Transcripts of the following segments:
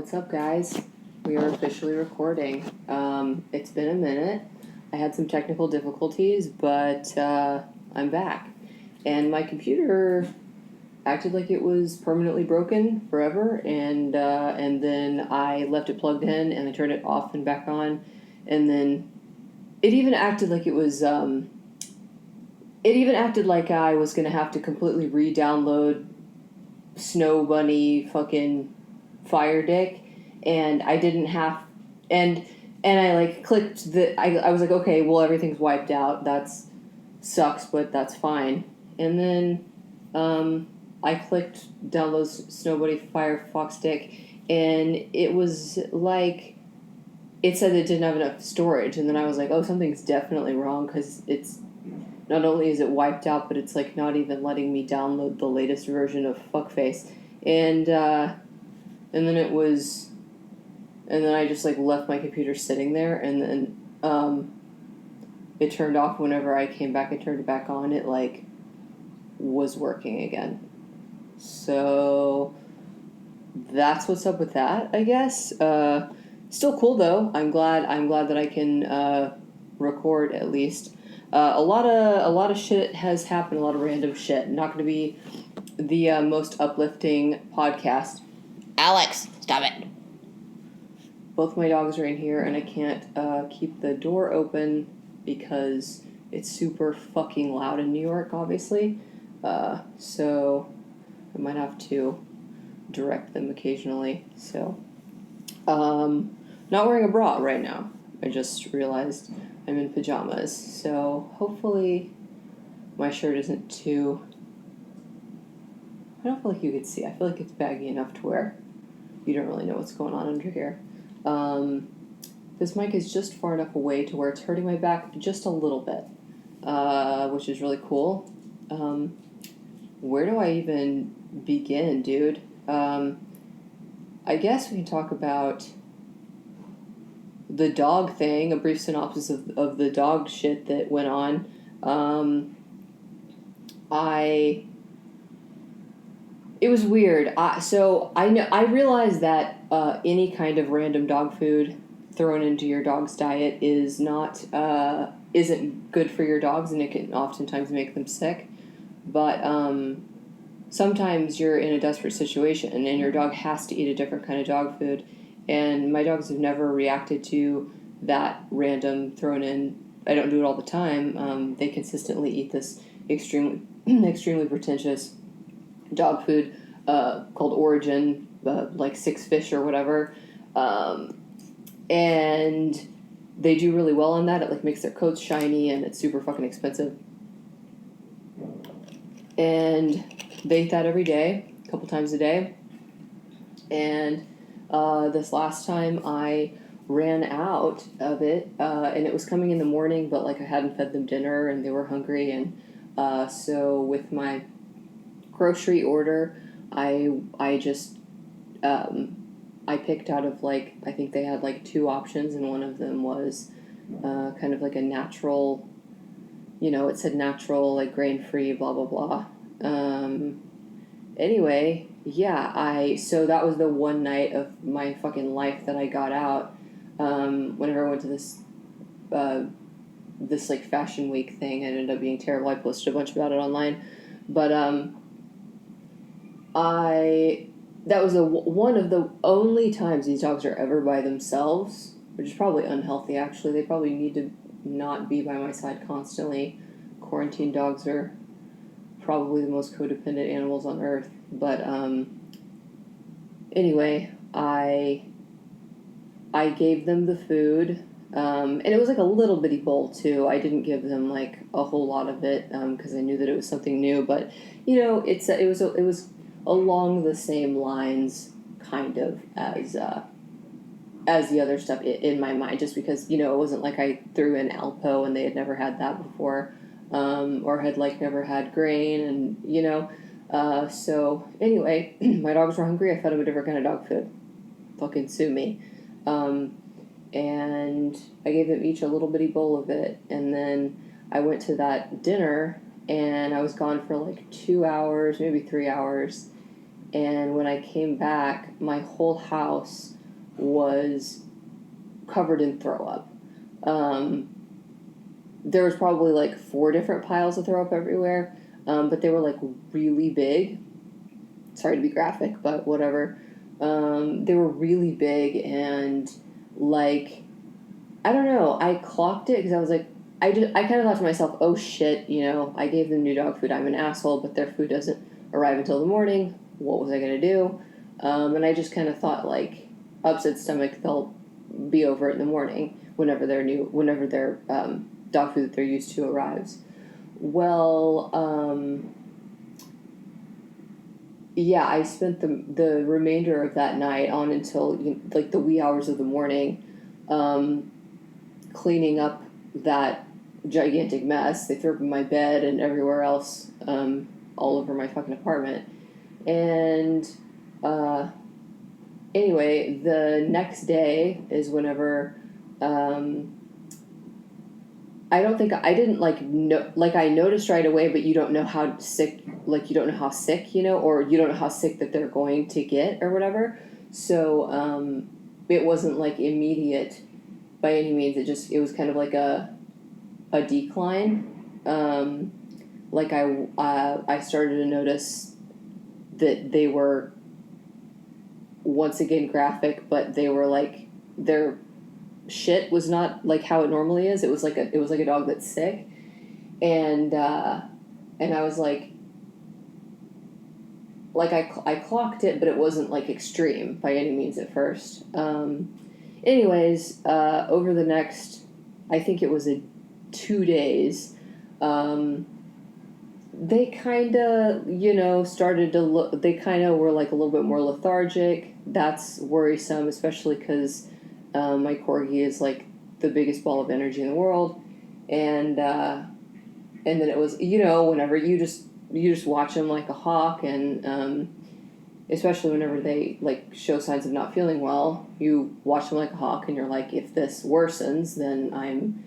What's up, guys? We are officially recording. It's been a minute. I had some technical difficulties, but I'm back. And my computer acted like it was permanently broken forever, and then I left it plugged in, and I turned it off and back on, and then it even acted like it was. It even acted like I was gonna have to completely re-download Snow Bunny fucking Fire Dick, and I didn't have, and I like clicked I was like, okay, well, everything's wiped out, that's sucks, but that's fine. And then I clicked download Snow Bunny Firefox Dick, and it was like it said it didn't have enough storage, and then I was like, oh, something's definitely wrong, because it's not only is it wiped out, but it's like not even letting me download the latest version of Fuckface. And then it was, and then I just like left my computer sitting there, and then it turned off. Whenever I came back and turned it back on, it like was working again. So that's what's up with that, I guess. Still cool though. I'm glad that I can record at least. A lot of shit has happened. A lot of random shit. Not going to be the most uplifting podcast. Alex, stop it. Both my dogs are in here, and I can't keep the door open because it's super fucking loud in New York, obviously. So I might have to direct them occasionally. So, not wearing a bra right now. I just realized I'm in pajamas, so hopefully my shirt isn't too... I don't feel like you could see. I feel like it's baggy enough to where you don't really know what's going on under here. This mic is just far enough away to where it's hurting my back just a little bit, which is really cool. Where do I even begin, dude? I guess we can talk about the dog thing, a brief synopsis of the dog shit that went on. It was weird. I realized that any kind of random dog food thrown into your dog's diet is isn't good for your dogs, and it can oftentimes make them sick. But sometimes you're in a desperate situation, and your dog has to eat a different kind of dog food. And my dogs have never reacted to that random thrown in. I don't do it all the time. They consistently eat this extremely pretentious dog food called Origin, like 6 fish or whatever. And they do really well on that. It like makes their coats shiny, and it's super fucking expensive. And they eat that every day, a couple times a day. And this last time I ran out of it, and it was coming in the morning, but like I hadn't fed them dinner and they were hungry, and so with my grocery order, I just I picked out of like, I think they had like 2 options, and one of them was kind of like a natural, it said natural, like grain-free, blah blah blah. Anyway, yeah, so that was the one night of my fucking life that I got out. Whenever I went to this like fashion week thing, it ended up being terrible. I posted a bunch about it online, but that was one of the only times these dogs are ever by themselves, which is probably unhealthy, actually. They probably need to not be by my side constantly. Quarantine dogs are probably the most codependent animals on earth. But anyway, I gave them the food, and it was like a little bitty bowl too. I didn't give them like a whole lot of it because I knew that it was something new. But it was along the same lines, kind of, as the other stuff in my mind, just because it wasn't like I threw in Alpo and they had never had that before. Or had like never had grain, and so anyway, my dogs were hungry. I fed them a different kind of dog food. Fucking sue me. And I gave them each a little bitty bowl of it, and then I went to that dinner, and I was gone for like 2 hours, maybe 3 hours, and when I came back, my whole house was covered in throw up. There was probably like 4 different piles of throw up everywhere, but they were like really big. Sorry to be graphic, but whatever. They were really big, and like, I don't know, I clocked it because I was like, I kind of thought to myself, oh shit, I gave them new dog food, I'm an asshole, but their food doesn't arrive until the morning. What was I going to do? And I just kind of thought, like, upset stomach, they'll be over it in the morning whenever their dog food that they're used to arrives. Well, yeah, I spent the remainder of that night on until like the wee hours of the morning, cleaning up that gigantic mess. They threw up in my bed and everywhere else, all over my fucking apartment. And anyway, the next day is whenever I don't think I didn't I noticed right away, but you don't know how sick, or you don't know how sick that they're going to get or whatever. So it wasn't like immediate by any means. It was kind of like a decline. I started to notice that they were once again graphic, but they were like their shit was not like how it normally is. It was like a dog that's sick, and I was like I clocked it, but it wasn't like extreme by any means at first. Anyways, over the next, I think it was 2 days, they kind of, started to look, they kind of were like a little bit more lethargic. That's worrisome, especially because my corgi is like the biggest ball of energy in the world. And then it was, whenever you just watch them like a hawk, and especially whenever they like show signs of not feeling well, you watch them like a hawk, and you're like, if this worsens, then I'm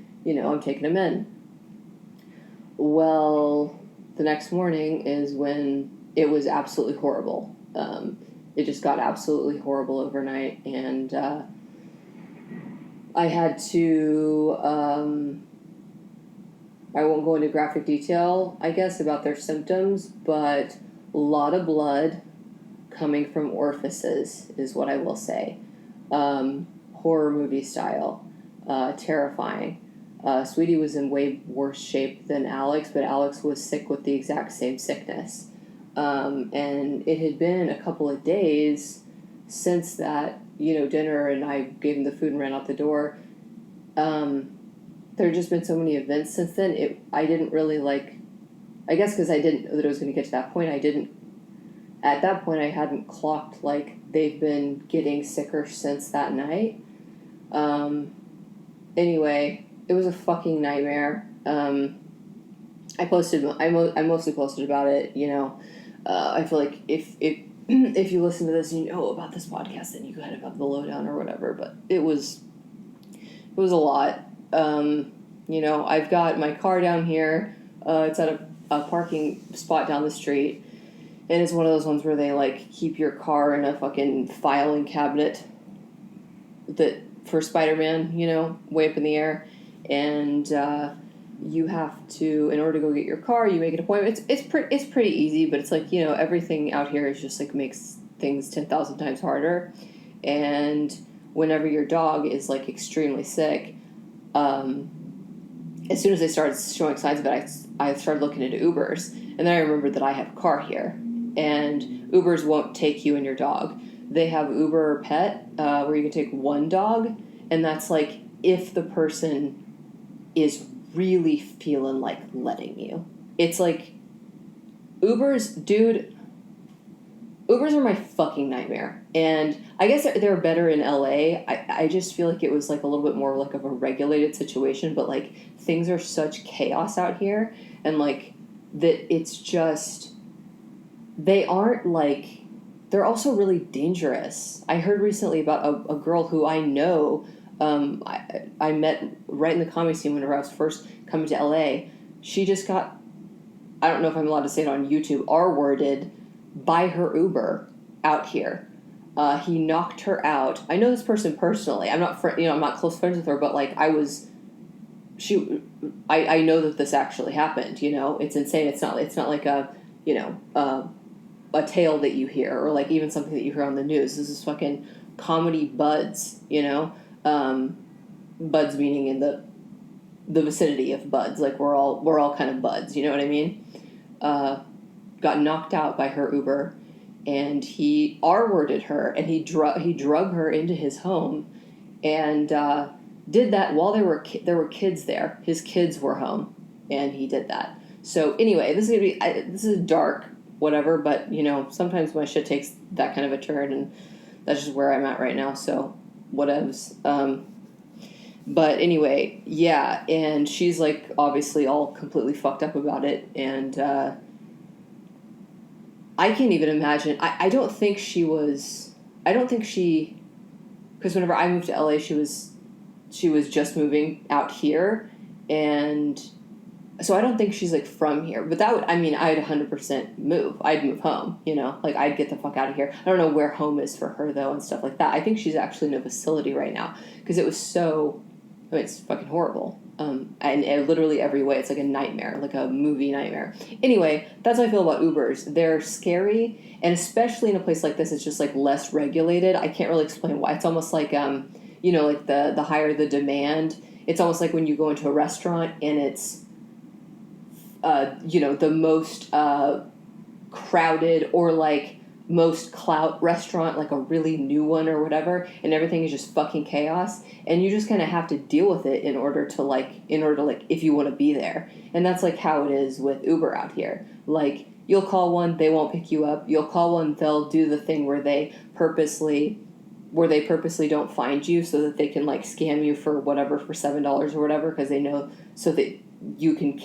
taking them in. Well, the next morning is when it was absolutely horrible. It just got absolutely horrible overnight, and I had to, I won't go into graphic detail, I guess, about their symptoms, but a lot of blood coming from orifices is what I will say. Horror movie style. Terrifying. Sweetie was in way worse shape than Alex, but Alex was sick with the exact same sickness. And it had been a couple of days since that, dinner, and I gave him the food and ran out the door. There had just been so many events since then. I didn't really I guess because I didn't know that it was going to get to that point, at that point I hadn't clocked, they've been getting sicker since that night. Anyway, it was a fucking nightmare. I mostly posted about it, I feel like if you listen to this and you know about this podcast, then you kind of have the lowdown or whatever, but it was a lot. I've got my car down here, it's at a parking spot down the street, and it's one of those ones where they keep your car in a fucking filing cabinet that for Spider-Man, way up in the air, and you have to, in order to go get your car, you make an appointment. It's pretty easy, but it's everything out here is just makes things 10,000 times harder. And whenever your dog is extremely sick, as soon as they started showing signs of it, I started looking into Ubers, and then I remembered that I have a car here, and Ubers won't take you and your dog. They have Uber Pet, where you can take one dog, and that's if the person is really feeling like letting you. It's Ubers, dude. Ubers are my fucking nightmare, and I guess they're better in LA. I just feel like it was a little bit more of a regulated situation, but things are such chaos out here, and that it's just, they aren't they're also really dangerous. I heard recently about a girl who I know, I met right in the comedy scene whenever I was first coming to LA. She just got, I don't know if I'm allowed to say it on YouTube, R-worded by her Uber out here. He knocked her out. I know this person personally. I'm not I'm not close friends with her, but like I know that this actually happened. It's insane. It's not like a a tale that you hear, or like even something that you hear on the news. This is fucking comedy buds. Buds meaning in the vicinity of buds. Like we're all kind of buds. You know what I mean? Got knocked out by her Uber, and he R-worded her, and he drug her into his home, and did that while there were kids there. His kids were home, and he did that. So anyway, this is dark, whatever. But sometimes my shit takes that kind of a turn, and that's just where I'm at right now. So whatevs. But anyway, yeah, and she's like obviously all completely fucked up about it, and I can't even imagine. I don't think she, because whenever I moved to LA, she was just moving out here, and so I don't think she's like from here. But I'd 100% move. I'd move home, like I'd get the fuck out of here. I don't know where home is for her though and stuff like that. I think she's actually in a facility right now because it was so. It's fucking horrible. And literally every way, it's like a nightmare, like a movie nightmare. Anyway, that's how I feel about Ubers. They're scary, and especially in a place like this, it's just like less regulated. I can't really explain why. It's almost like, like the higher the demand. It's almost like when you go into a restaurant and it's, the most crowded or like most clout restaurant, like a really new one or whatever, and everything is just fucking chaos, and you just kind of have to deal with it in order to if you want to be there. And that's like how it is with Uber out here. Like you'll call one, they won't pick you up. You'll call one, they'll do the thing where they purposely don't find you so that they can like scam you for whatever, for $7 or whatever, because they know, so that you can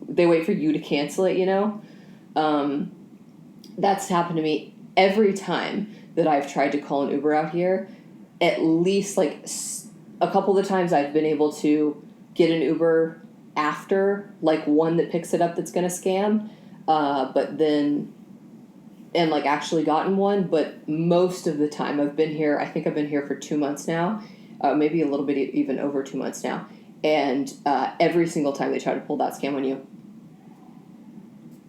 they wait for you to cancel it. That's happened to me every time that I've tried to call an Uber out here. At least like a couple of the times I've been able to get an Uber after like one that picks it up that's going to scam, but then and like actually gotten one. But most of the time I think I've been here for 2 months now, maybe a little bit even over 2 months now, and every single time they try to pull that scam on you,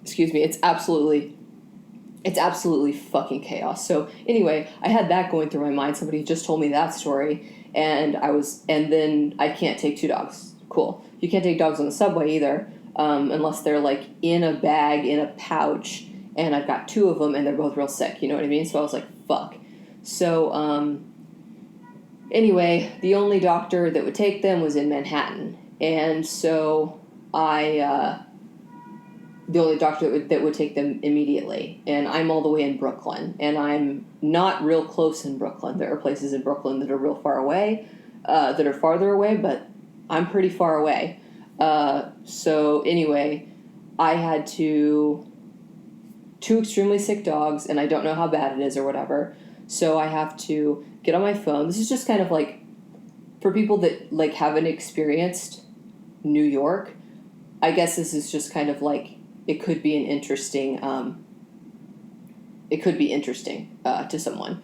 excuse me, it's absolutely fucking chaos. So anyway, I had that going through my mind. Somebody just told me that story, and then I can't take 2 dogs. Cool. You can't take dogs on the subway either, unless they're like in a bag, in a pouch, and I've got 2 of them and they're both real sick. You know what I mean? So I was like, fuck. So, anyway, the only doctor that would take them was in Manhattan. And so the only doctor that would take them immediately. And I'm all the way in Brooklyn, and I'm not real close in Brooklyn. There are places in Brooklyn that are real far away, that are farther away, but I'm pretty far away. So anyway, I had 2 extremely sick dogs, and I don't know how bad it is or whatever. So I have to get on my phone. This is just kind of like for people that like haven't experienced New York. I guess this is just kind of like, it could be interesting to someone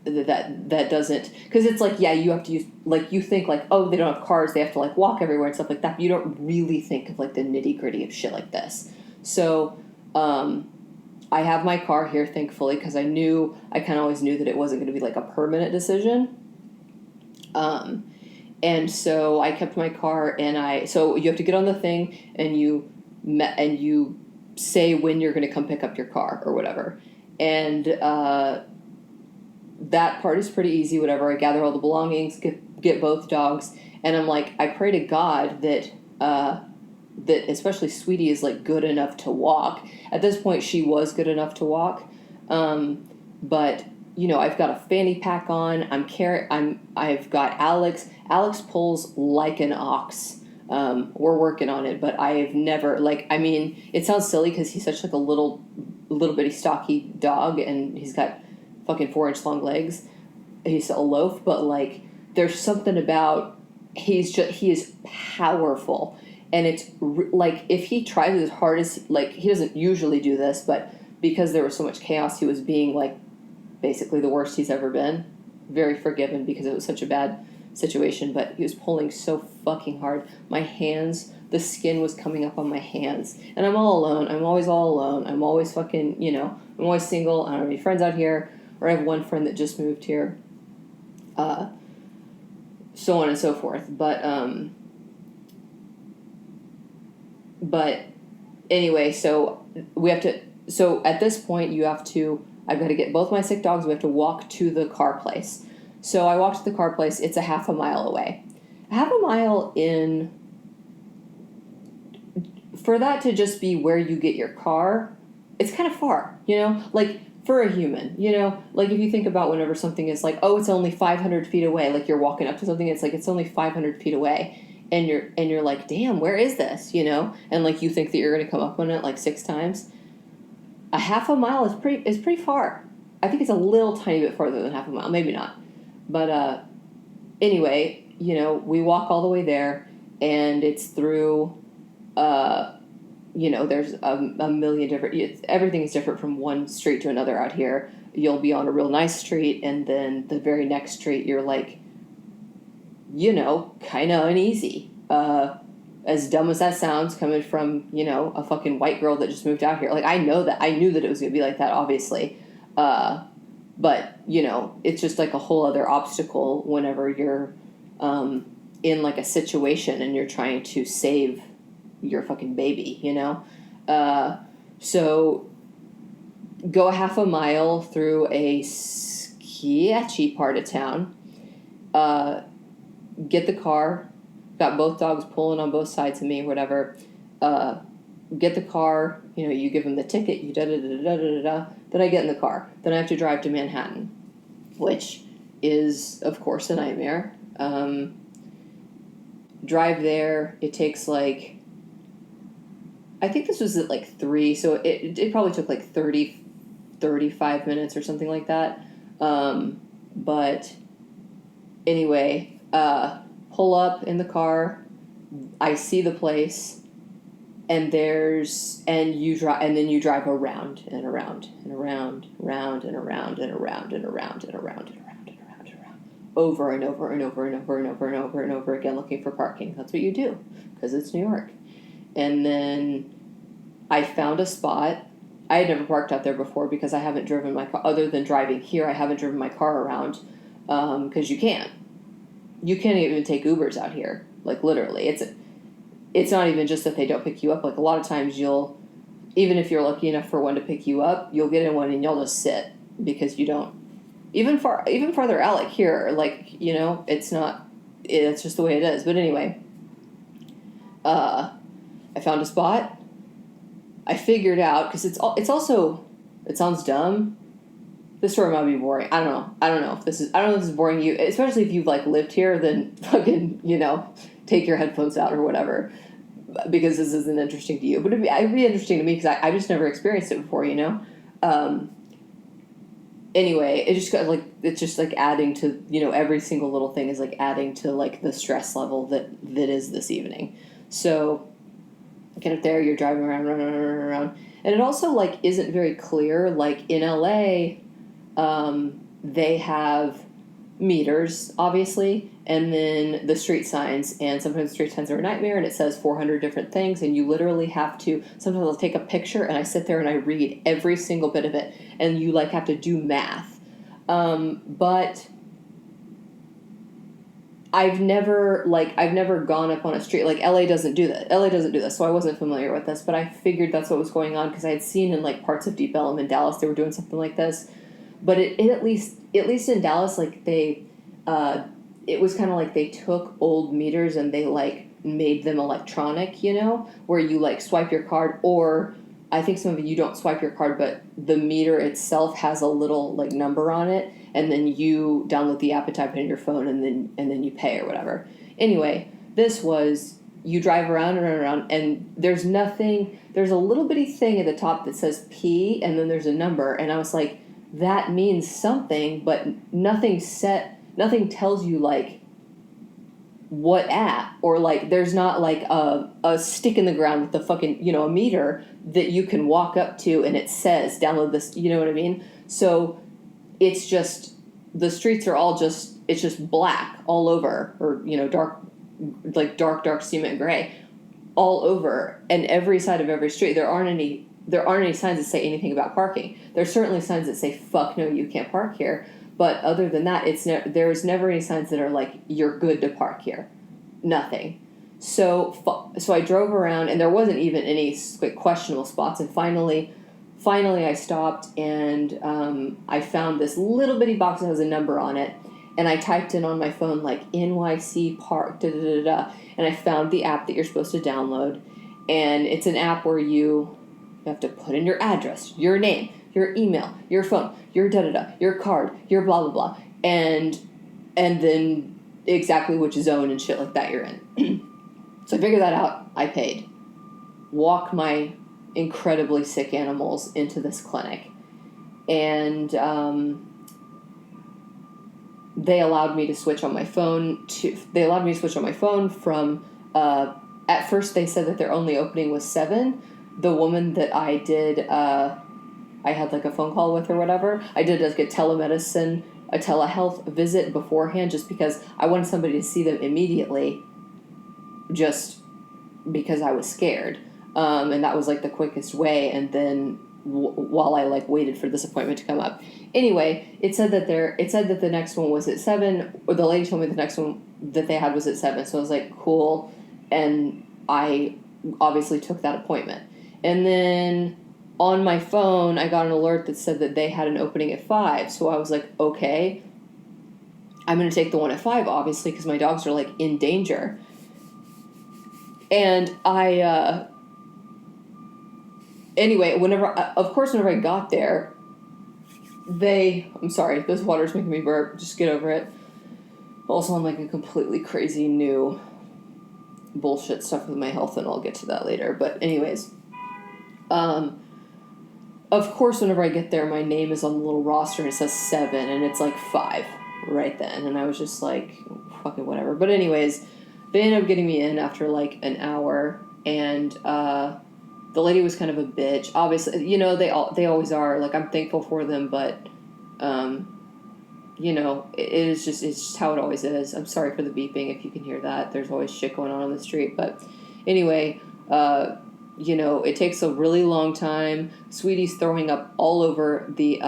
that doesn't, because it's like, yeah, you have to use, like, you think like, oh, they don't have cars, they have to like walk everywhere and stuff like that, but you don't really think of like the nitty gritty of shit like this. So I have my car here, thankfully, because I kind of always knew that it wasn't going to be like a permanent decision. And so I kept my car, and so you have to get on the thing, and you say when you're going to come pick up your car or whatever. And that part is pretty easy, whatever. I gather all the belongings, get both dogs, and I'm like, I pray to God that especially Sweetie is like good enough to walk. At this point, she was good enough to walk, but I've got a fanny pack on. I've got Alex. Alex pulls like an ox. We're working on it, but I've never it sounds silly because he's such like a little bitty stocky dog, and he's got fucking 4-inch long legs. He's a loaf, but like there's something about he is powerful, and it's like if he tries as hard as, like, he doesn't usually do this, but because there was so much chaos, he was being like basically the worst he's ever been. Very forgiven because it was such a bad situation, but he was pulling so fucking hard. My hands, the skin was coming up on my hands. And I'm all alone. I'm always all alone. I'm always fucking, I'm always single. I don't have any friends out here. Or I have one friend that just moved here. So on and so forth. But anyway, so at this point I've got to get both my sick dogs. We have to walk to the car place. So I walked to the car place. It's a half a mile away. Half a mile in, for that to just be where you get your car, it's kind of far, like for a human, like if you think about whenever something is like, oh, it's only 500 feet away, like you're walking up to something, it's like, it's only 500 feet away. And you're like, damn, where is this, And like you think that you're going to come up on it like 6 times. A half a mile is pretty far. I think it's a little tiny bit farther than half a mile, maybe not. But anyway, we walk all the way there, and it's through, there's a million different. Everything is different from one street to another out here. You'll be on a real nice street, and then the very next street, you're like, kind of uneasy. As dumb as that sounds, coming from, a fucking white girl that just moved out here. Like, I knew that it was going to be like that, obviously. But, it's just like a whole other obstacle whenever you're in like a situation and you're trying to save your fucking baby, So go a half a mile through a sketchy part of town. Get the car, got both dogs pulling on both sides of me, whatever. Get the car, you give them the ticket, you da-da-da-da-da-da-da. Then I get in the car. Then I have to drive to Manhattan, which is, of course, a nightmare. Drive there, it takes like, I think this was at like 3, so it probably took like 35 minutes or something like that. But anyway, pull up in the car, I see the place, and you drive around and around and around, round and around and around and around and around and around and around and around, over and over and over and over and over and over and over again, looking for parking. That's what you do, because it's New York. And then I found a spot. I had never parked out there before because I haven't driven my car, other than driving here, I haven't driven my car around, because you can't even take Ubers out here. Like, literally, it's not even just that they don't pick you up. Like, a lot of times even if you're lucky enough for one to pick you up, you'll get in one and you'll just sit because you don't, even farther out, like here, like, it's just the way it is. But anyway, I found a spot. I figured out, because it sounds dumb. This story might be boring. I don't know if this is boring you, especially if you've like lived here, then fucking, take your headphones out or whatever, because this isn't interesting to you. But it'd be interesting to me because I just never experienced it before, Anyway, it's just like adding to, every single little thing is like adding to like the stress level that is this evening. So get up there, you're driving around. And it also like isn't very clear. Like in LA, they have meters, obviously, and then the street signs, and sometimes the street signs are a nightmare, and it says 400 different things, and you literally have to, sometimes I'll take a picture, and I sit there and I read every single bit of it, and you, like, have to do math. But I've never gone up on a street, like, LA doesn't do that, so I wasn't familiar with this, but I figured that's what was going on, because I had seen in, like, parts of Deep Ellum in Dallas, they were doing something like this. But it at least in Dallas, like, it was kind of like they took old meters and they, like, made them electronic, where you, like, swipe your card, or I think some of you don't swipe your card, but the meter itself has a little, like, number on it, and then you download the app and type it in your phone, and then you pay or whatever. Anyway, this was, you drive around and around, and there's nothing, there's a little bitty thing at the top that says P, and then there's a number, and I was like, that means something, but nothing tells you, like, what at, or, like, there's not, like, a stick in the ground with the fucking, a meter that you can walk up to and it says, download this, you know what I mean? So it's just, the streets are all just, it's just black all over, or, dark, like dark cement gray all over, and every side of every street. There aren't any signs that say anything about parking. There's certainly signs that say, fuck no, you can't park here. But other than that, there's never any signs that are like, you're good to park here. Nothing. So I drove around, and there wasn't even any like questionable spots. And finally I stopped, and I found this little bitty box that has a number on it. And I typed in on my phone, like, NYC Park, da-da-da-da-da. And I found the app that you're supposed to download. And it's an app where you have to put in your address, your name, your email, your phone, your da-da-da, your card, your blah, blah, blah. And then exactly which zone and shit like that you're in. So I figured that out. I paid. Walk my incredibly sick animals into this clinic. And they allowed me to switch on my phone from, at first they said that their only opening was 7. The woman that I did, I had like a phone call with or whatever. I did like a telehealth visit beforehand, just because I wanted somebody to see them immediately, just because I was scared. And that was like the quickest way. And then while I like waited for this appointment to come up. Anyway, it said that the next one was at 7, or the lady told me the next one that they had was at 7. So I was like, cool. And I obviously took that appointment. And then on my phone, I got an alert that said that they had an opening at 5. So I was like, okay, I'm going to take the one at 5, obviously, because my dogs are like in danger. And anyway, whenever I got there, I'm sorry, this water's making me burp, just get over it. Also, I'm like a completely crazy new bullshit stuff with my health, and I'll get to that later. But anyways, of course, whenever I get there, my name is on the little roster, and it says 7, and it's like 5 right then. And I was just like, fucking whatever. But anyways, they ended up getting me in after like an hour, and the lady was kind of a bitch. Obviously, they always are. Like, I'm thankful for them, but it's just how it always is. I'm sorry for the beeping if you can hear that. There's always shit going on the street. But anyway, it takes a really long time. Sweetie's throwing up all over the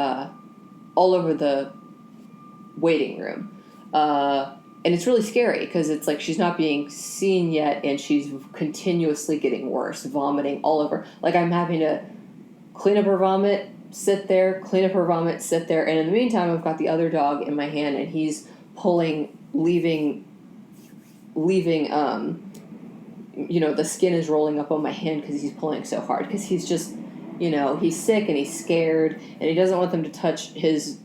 waiting room. And it's really scary because it's like she's not being seen yet, and she's continuously getting worse, vomiting all over. Like, I'm having to clean up her vomit, sit there, clean up her vomit, sit there. And in the meantime, I've got the other dog in my hand, and he's leaving, the skin is rolling up on my hand because he's pulling so hard. Because he's just, he's sick and he's scared, and he doesn't want them to touch his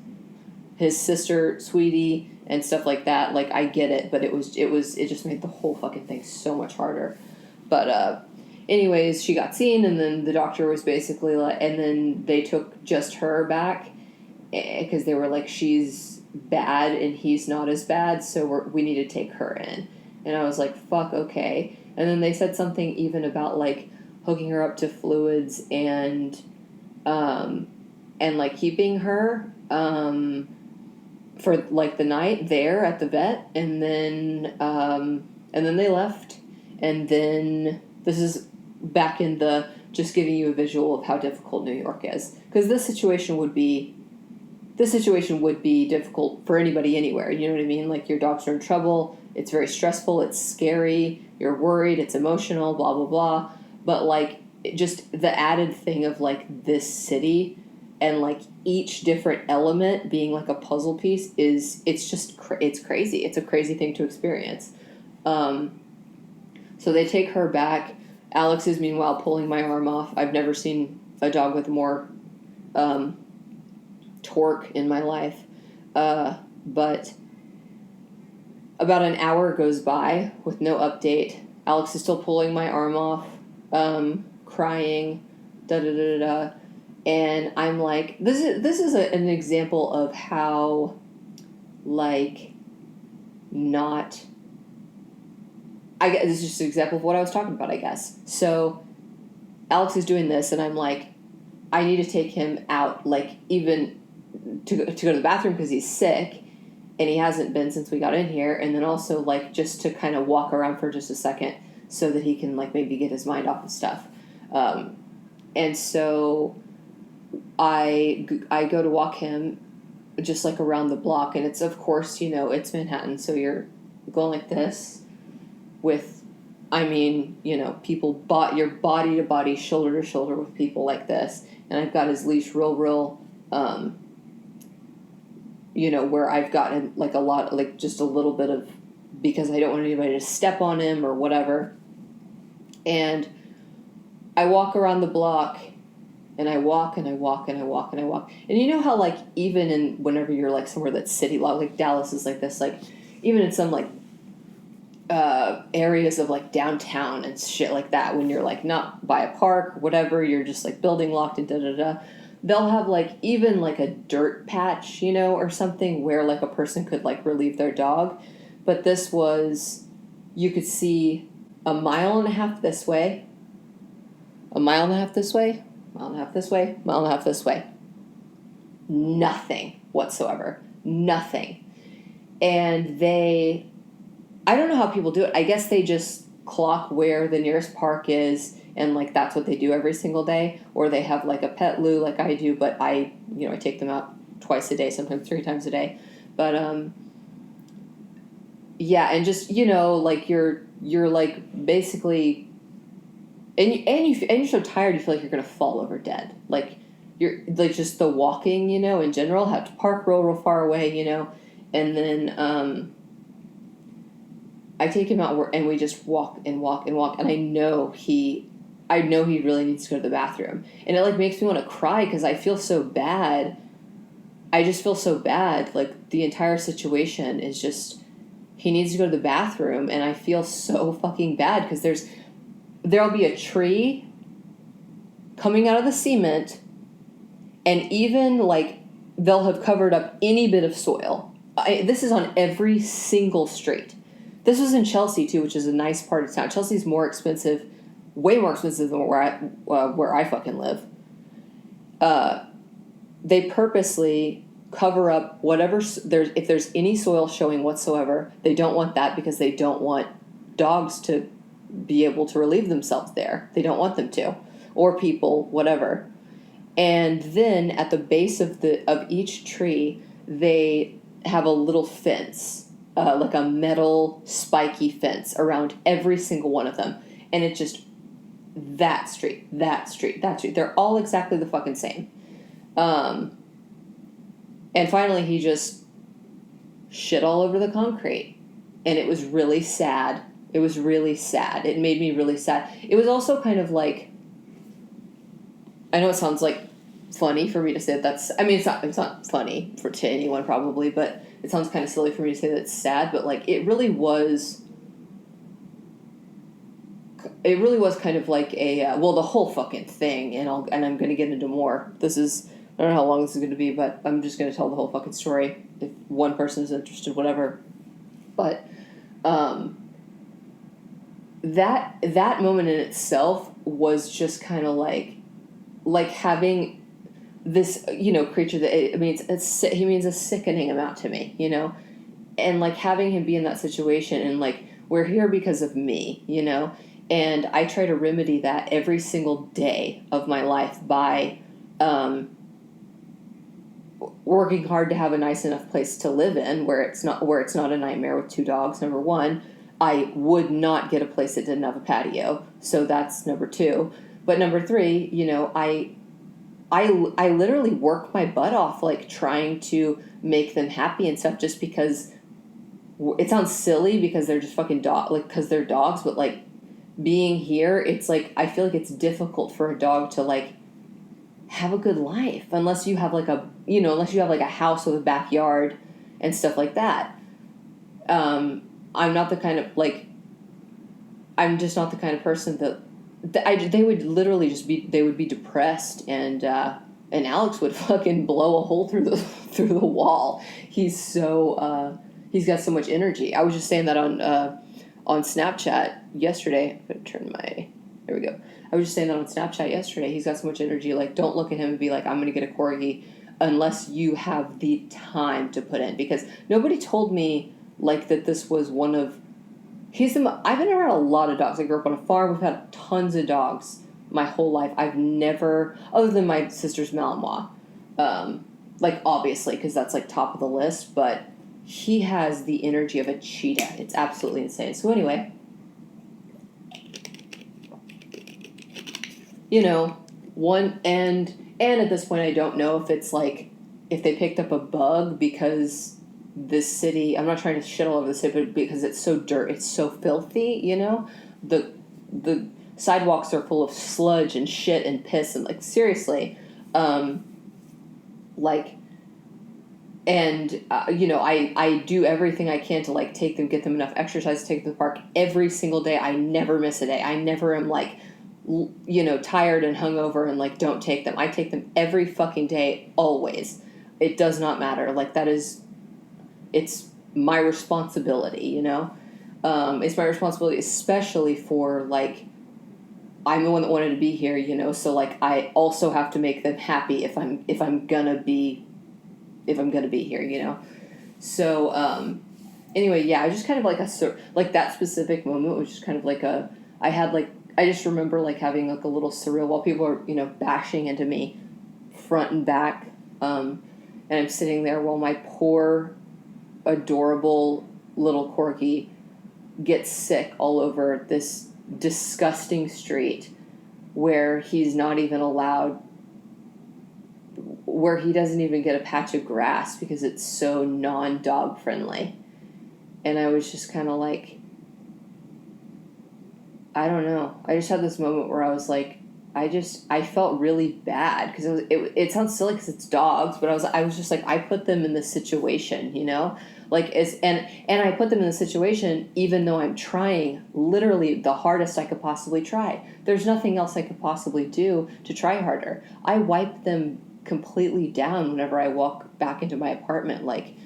sister, Sweetie, and stuff like that. Like, I get it, but it just made the whole fucking thing so much harder. But, anyways, she got seen, and then the doctor was basically like, and then they took just her back, because they were like, she's bad, and he's not as bad, so we need to take her in. And I was like, fuck, okay. And then they said something even about, like, hooking her up to fluids and like, keeping her, for like the night there at the vet, and then they left. And then this is back in the just giving you a visual of how difficult New York is, because this situation would be difficult for anybody anywhere. You know what I mean? Like, your dogs are in trouble. It's very stressful. It's scary. You're worried. It's emotional. Blah blah blah. But like, just the added thing of like this city. And, like, each different element being, like, a puzzle piece it's crazy. It's a crazy thing to experience. So they take her back. Alex is, meanwhile, pulling my arm off. I've never seen a dog with more torque in my life. But about an hour goes by with no update. Alex is still pulling my arm off, crying, da-da-da-da-da. And I'm like, this is an example of how, like, not... I guess this is just an example of what I was talking about, I guess. So Alex is doing this, and I'm like, I need to take him out, like, even to go to the bathroom because he's sick, and he hasn't been since we got in here, and then also like just to kind of walk around for just a second so that he can like maybe get his mind off of stuff. And so I go to walk him just like around the block, and it's, of course, it's Manhattan, so you're going like this with, people you're body to body, shoulder to shoulder with people like this, and I've got his leash real, where I've gotten like a lot, like just a little bit of, because I don't want anybody to step on him or whatever. And I walk around the block, and I walk and I walk and I walk and I walk. And you know how like even whenever you're like somewhere that's city like Dallas is like this, like even in some like areas of like downtown and shit like that, when you're like not by a park, whatever, you're just like building locked and they'll have like even like a dirt patch, or something where like a person could like relieve their dog. But this was, you could see a mile and a half this way, a mile and a half this way, mile and a half this way, mile and a half this way. Nothing whatsoever. Nothing. And I don't know how people do it. I guess they just clock where the nearest park is, and like that's what they do every single day. Or they have like a pet loo like I do, but I take them out twice a day, sometimes 3 times a day. But yeah, and just like you're like basically, and you're so tired you feel like you're gonna fall over dead. Like you're like just the walking, in general, have to park real far away, and then I take him out and we just walk and walk and walk, and I know he really needs to go to the bathroom, and it like makes me want to cry because I feel so bad. I just feel so bad. Like the entire situation is just, he needs to go to the bathroom, and I feel so fucking bad because there'll be a tree coming out of the cement, and even like they'll have covered up any bit of soil. This is on every single street. This was in Chelsea too, which is a nice part of town. Chelsea's more expensive, way more expensive than where I fucking live. They purposely cover up whatever if there's any soil showing whatsoever. They don't want that because they don't want dogs to be able to relieve themselves there. They don't want them to, or people, whatever. And then at the base of each tree, they have a little fence, like a metal spiky fence around every single one of them. And it just, that street, that street, that street. They're all exactly the fucking same. And finally he just shit all over the concrete. And it was really sad. It was really sad. It made me really sad. It was also kind of like, I know it sounds like funny for me to say that it's not funny to anyone probably, but it sounds kind of silly for me to say that it's sad, but like it really was kind of like a the whole fucking thing, and I'm going to get into more. I don't know how long this is going to be, but I'm just going to tell the whole fucking story if one person is interested, whatever. But that moment in itself was just kind of like having this, creature that, he means a sickening amount to me, and like having him be in that situation, and like, we're here because of me, and I try to remedy that every single day of my life by working hard to have a nice enough place to live in where it's not a nightmare with 2 dogs. Number 1, I would not get a place that didn't have a patio, so that's number 2. But number 3, I literally work my butt off, like, trying to make them happy and stuff, just because it sounds silly because they're just fucking because they're dogs, but, like, being here, it's, like, I feel like it's difficult for a dog to, like, have a good life, unless you have, like, a house with a backyard and stuff like that. I'm not the kind of, like, I'm just not the kind of person that they would literally just be depressed, and Alex would fucking blow a hole through the wall. He's so he's got so much energy. I was just saying that on Snapchat yesterday. I'm gonna there we go. I was just saying that on Snapchat yesterday. He's got so much energy. Like, don't look at him and be like, I'm gonna get a corgi. unless you have the time to put in, because nobody told me like that this was one of I've been around a lot of dogs. I grew up on a farm. We've had tons of dogs my whole life. I've never, other than my sister's Malinois, like obviously because that's like top of the list, but he has the energy of a cheetah. It's absolutely insane. So anyway, one and at this point I don't know if it's like if they picked up a bug because this city, I'm not trying to shit all over the city, but because it's so it's so filthy, the sidewalks are full of sludge and shit and piss and like seriously, like, and I do everything I can to like take them, get them enough exercise, to take them to the park every single day. I never miss a day. I never am like, tired and hungover and like don't take them. I take them every fucking day, always. It does not matter. Like it's my responsibility, it's my responsibility, especially for like, I'm the one that wanted to be here, so like I also have to make them happy if I'm gonna be here, so anyway, yeah, I just kind of like like that specific moment was just kind of like I just remember like having like a little surreal while people are bashing into me front and back, and I'm sitting there while my poor adorable little corgi gets sick all over this disgusting street where he's not even allowed, where he doesn't even get a patch of grass because it's so non-dog friendly. And I was just kind of like, I don't know. I just had this moment where I was like, I felt really bad because it sounds silly because it's dogs, but I was just like, I put them in this situation, like and I put them in the situation even though I'm trying literally the hardest I could possibly try. There's nothing else I could possibly do to try harder. I wipe them completely down whenever I walk back into my apartment, like,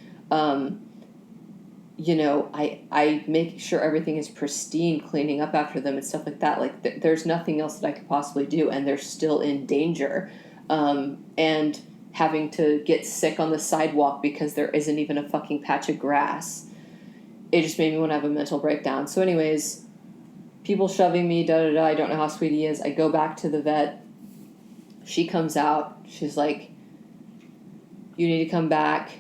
I make sure everything is pristine, cleaning up after them and stuff like that. Like, there's nothing else that I could possibly do, and they're still in danger. And having to get sick on the sidewalk because there isn't even a fucking patch of grass. It just made me want to have a mental breakdown. So anyways, people shoving me, da-da-da, I don't know how sweet he is. I go back to the vet. She comes out. She's like, you need to come back.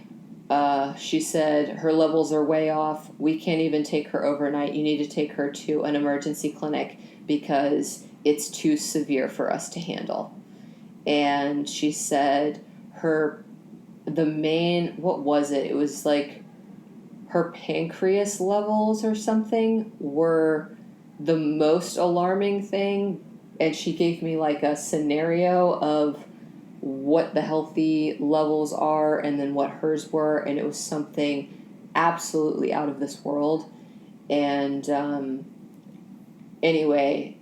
She said her levels are way off. We can't even take her overnight. You need to take her to an emergency clinic because it's too severe for us to handle. And she said what was it? It was like her pancreas levels or something were the most alarming thing. And she gave me like a scenario of what the healthy levels are and then what hers were, and it was something absolutely out of this world. And anyway,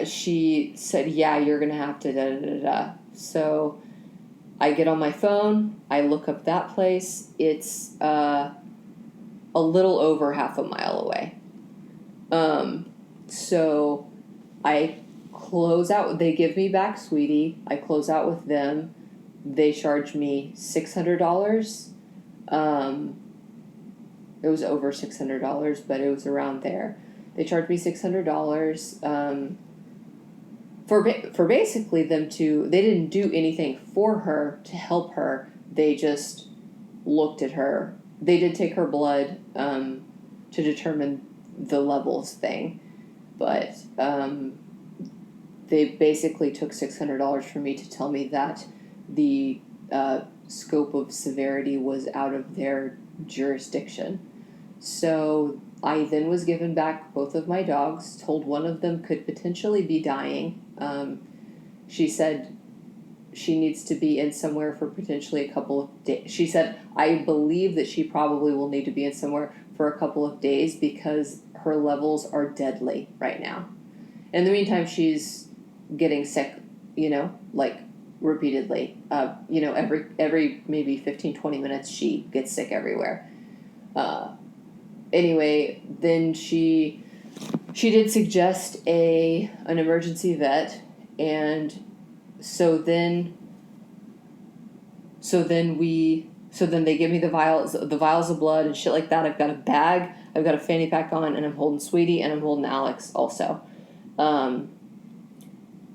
she said, yeah, you're gonna have to da-da-da-da. So I get on my phone, I look up that place. It's a little over half a mile away. So I close out. They give me back Sweetie. I close out with them. They charge me $600. It was over $600, but it was around there. They charged me $600 for basically them to. They didn't do anything for her to help her. They just looked at her. They did take her blood to determine the levels thing, but they basically took $600 from me to tell me that the scope of severity was out of their jurisdiction. So I then was given back both of my dogs, told one of them could potentially be dying. She said she needs to be in somewhere for potentially a couple of days. She said, I believe that she probably will need to be in somewhere for a couple of days because her levels are deadly right now. In the meantime, she's getting sick, like repeatedly. Every maybe 15, 20 minutes she gets sick everywhere. Anyway, then she did suggest an emergency vet, and so then So then they give me the vials of blood and shit like that. I've got a bag, I've got a fanny pack on, and I'm holding Sweetie and I'm holding Alex also.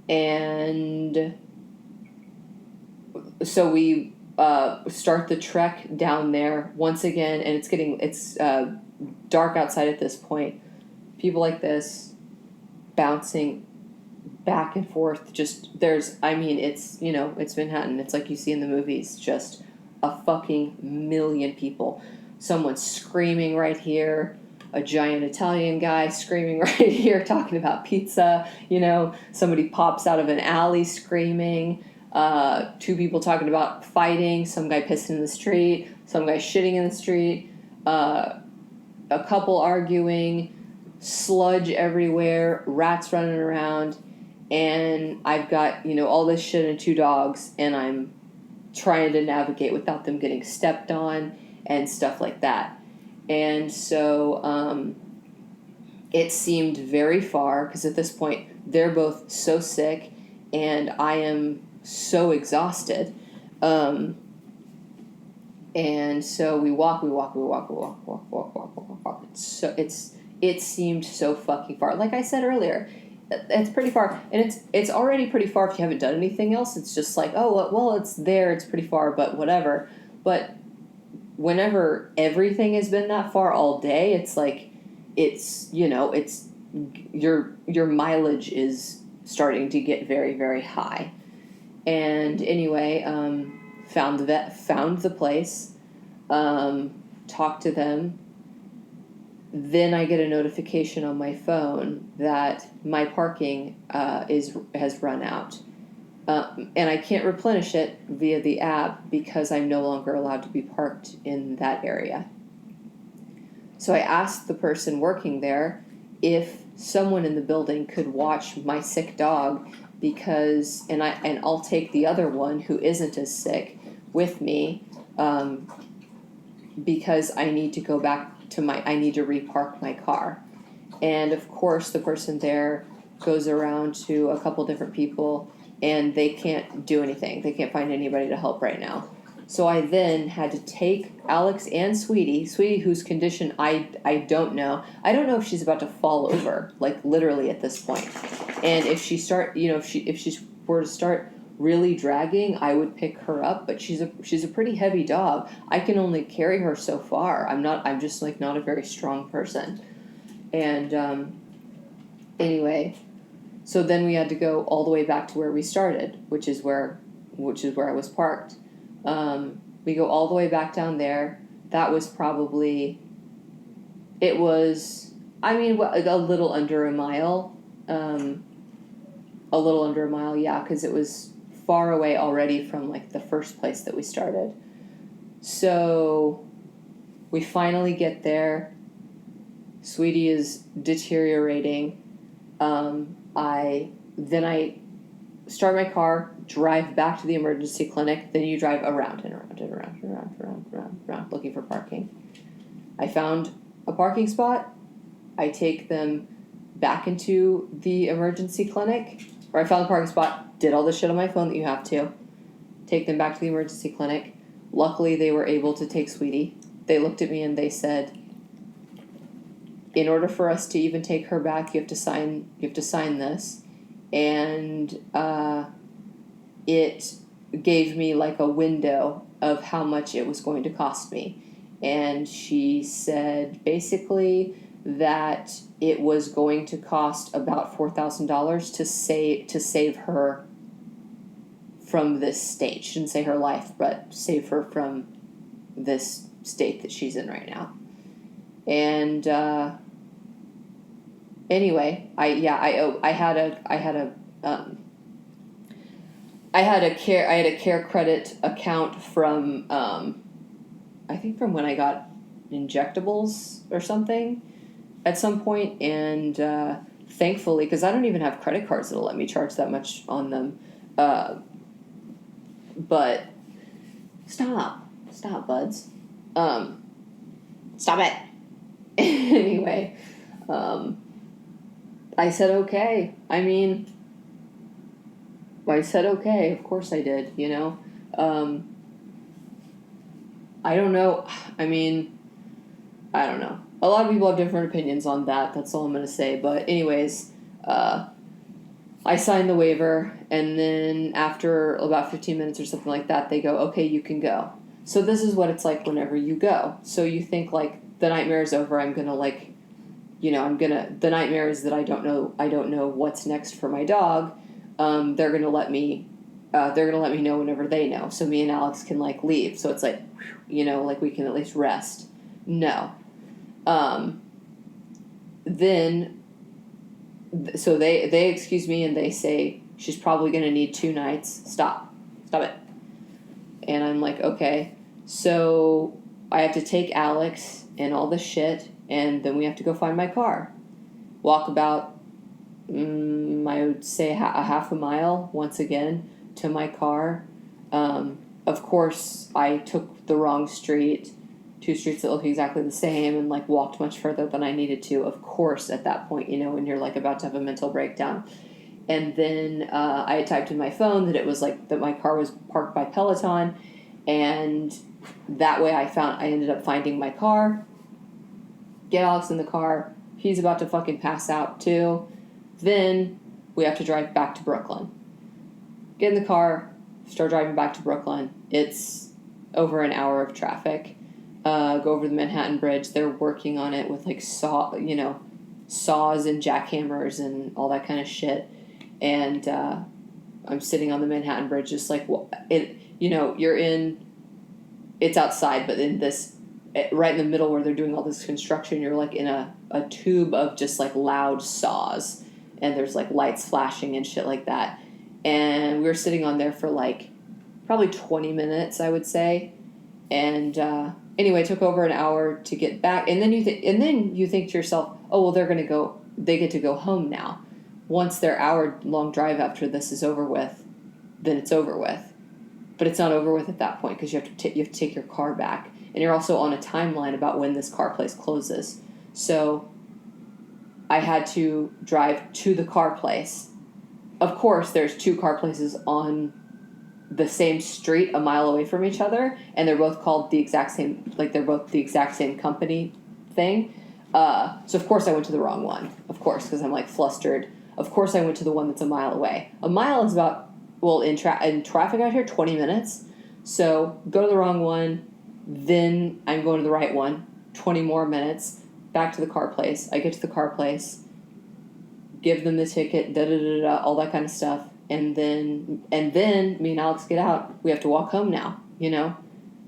And so we start the trek down there once again, and it's dark outside at this point. People like this bouncing back and forth. It's it's Manhattan. It's like you see in the movies, just a fucking million people. Someone screaming right here, a giant Italian guy screaming right here, talking about pizza. Somebody pops out of an alley screaming. Two people talking about fighting. Some guy pissing in the street. Some guy shitting in the street. A couple arguing. Sludge everywhere. Rats running around. And I've got, all this shit and 2 dogs, and I'm trying to navigate without them getting stepped on and stuff like that. And so it seemed very far, because at this point they're both so sick and I am so exhausted. And so we walk. So it seemed so fucking far. Like I said earlier, it's pretty far, and it's already pretty far if you haven't done anything else. It's just like, oh, well, it's there, it's pretty far, but whatever. But whenever everything has been that far all day, it's like, it's your mileage is starting to get very, very high. And anyway, found the vet, found the place, talked to them. Then I get a notification on my phone that my parking has run out. And I can't replenish it via the app because I'm no longer allowed to be parked in that area. So I asked the person working there if someone in the building could watch my sick dog, because I'll take the other one who isn't as sick with me, because I need to go back I need to repark my car. And of course the person there goes around to a couple different people, and they can't do anything. They can't find anybody to help right now. So I then had to take Alex and Sweetie, whose condition I don't know. I don't know if she's about to fall over, like literally at this point. And if she were to start really dragging, I would pick her up, but she's a pretty heavy dog. I can only carry her so far. I'm just like not a very strong person. And anyway, so then we had to go all the way back to where we started, which is where I was parked. We go all the way back down there. That was probably, a little under a mile. Yeah, because it was far away already from like the first place that we started. So we finally get there. Sweetie is deteriorating. I start my car, drive back to the emergency clinic, then you drive around and around and around and around and around looking for parking. I found a parking spot. I take them back into the emergency clinic, or I found the parking spot, did all the shit on my phone that you have to, take them back to the emergency clinic. Luckily, they were able to take Sweetie. They looked at me and they said, in order for us to even take her back, you have to sign this. And it gave me like a window of how much it was going to cost me. And she said basically that it was going to cost about $4,000 to save her from this state. She didn't say her life, but save her from this state that she's in right now. And anyway, I had a care credit account from I think from when I got injectables or something at some point, and thankfully, because I don't even have credit cards that'll let me charge that much on them. But stop, buds. Stop it. Anyway, I said okay. I said okay. Of course I did. I don't know. I mean, I don't know. A lot of people have different opinions on that. That's all I'm going to say. But anyways, I signed the waiver, and then after about 15 minutes or something like that, they go, okay, you can go. So this is what it's like whenever you go. So you think, like, the nightmare is over. I'm going to, like, the nightmare is that I don't know what's next for my dog. They're going to let me know whenever they know. So me and Alex can, like, leave. So it's like, like we can at least rest. No. Then, so they excuse me and they say, she's probably going to need 2 nights. Stop it. And I'm like, okay. So I have to take Alex and all this shit, and then we have to go find my car. Walk about, I would say a half a mile once again to my car. Of course, I took the wrong street, 2 streets that look exactly the same, and, like, walked much further than I needed to, of course, at that point, when you're, like, about to have a mental breakdown. And then I had typed in my phone that it was, like, that my car was parked by Peloton, and that way I ended up finding my car, get Alex in the car, he's about to fucking pass out, too. Then we have to drive back to Brooklyn. Get in the car, start driving back to Brooklyn. It's over an hour of traffic. Go over the Manhattan Bridge. They're working on it with, like, saws and jackhammers and all that kind of shit. And I'm sitting on the Manhattan Bridge, just like, it's outside, but in this, right in the middle where they're doing all this construction, you're, like, in a tube of just, like, loud saws, and there's, like, lights flashing and shit like that. And we were sitting on there for, like, probably 20 minutes, I would say. And anyway, it took over an hour to get back. And then you think to yourself, oh, well, they get to go home now. Once their hour-long drive after this is over with, then it's over with. But it's not over with at that point, because you have to take your car back. And you're also on a timeline about when this car place closes. So I had to drive to the car place. Of course, there's 2 car places on the same street a mile away from each other, and they're both called the exact same, like, they're both the exact same company thing. So of course I went to the wrong one, of course, because I'm, like, flustered. Of course I went to the one that's a mile away. A mile is about, well, in traffic out here, 20 minutes. So go to the wrong one, then I'm going to the right one, 20 more minutes, back to the car place. I get to the car place, give them the ticket, all that kind of stuff. And then me and Alex get out. We have to walk home now,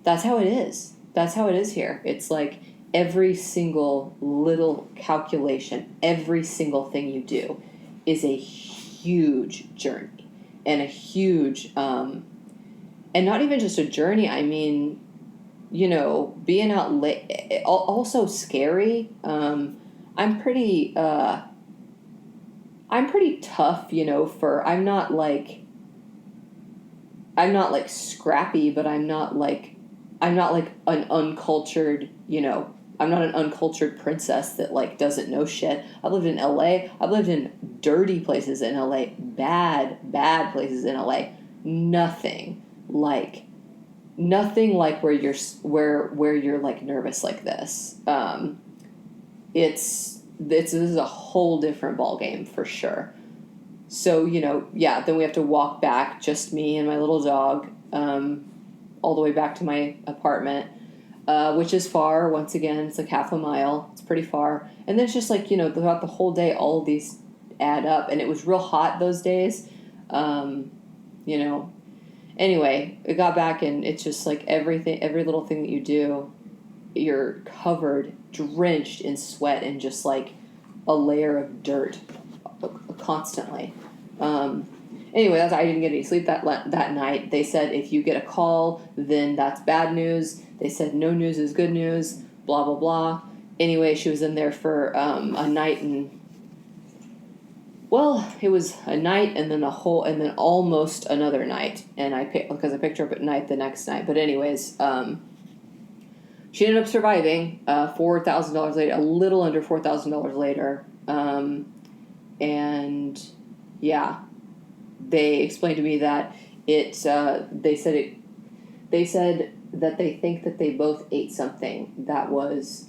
That's how it is. That's how it is here. It's like every single little calculation, every single thing you do is a huge journey. And a huge, and not even just a journey, I mean, being out late, also scary. I'm pretty tough, I'm not like scrappy, but I'm not like an uncultured, I'm not an uncultured princess that, like, doesn't know shit. I've lived in LA. I've lived in dirty places in LA, bad places in LA. Nothing like where you're like nervous like this. This is a whole different ballgame for sure. So, then we have to walk back, just me and my little dog, all the way back to my apartment, which is far. Once again, it's like half a mile. It's pretty far. And then it's just like, throughout the whole day, all of these add up. And it was real hot those days. Anyway, it got back, and it's just like every little thing that you do, you're covered, drenched in sweat, and just like a layer of dirt constantly. Anyway, I didn't get any sleep that night. They said if you get a call, then that's bad news. They said no news is good news, blah, blah, blah. Anyway, she was in there for a night, and, well, it was a night and then almost another night. And because I picked her up at night the next night. But anyways, she ended up surviving $4,000 later, a little under $4,000 later. And yeah, they explained to me that they said that they think that they both ate something that was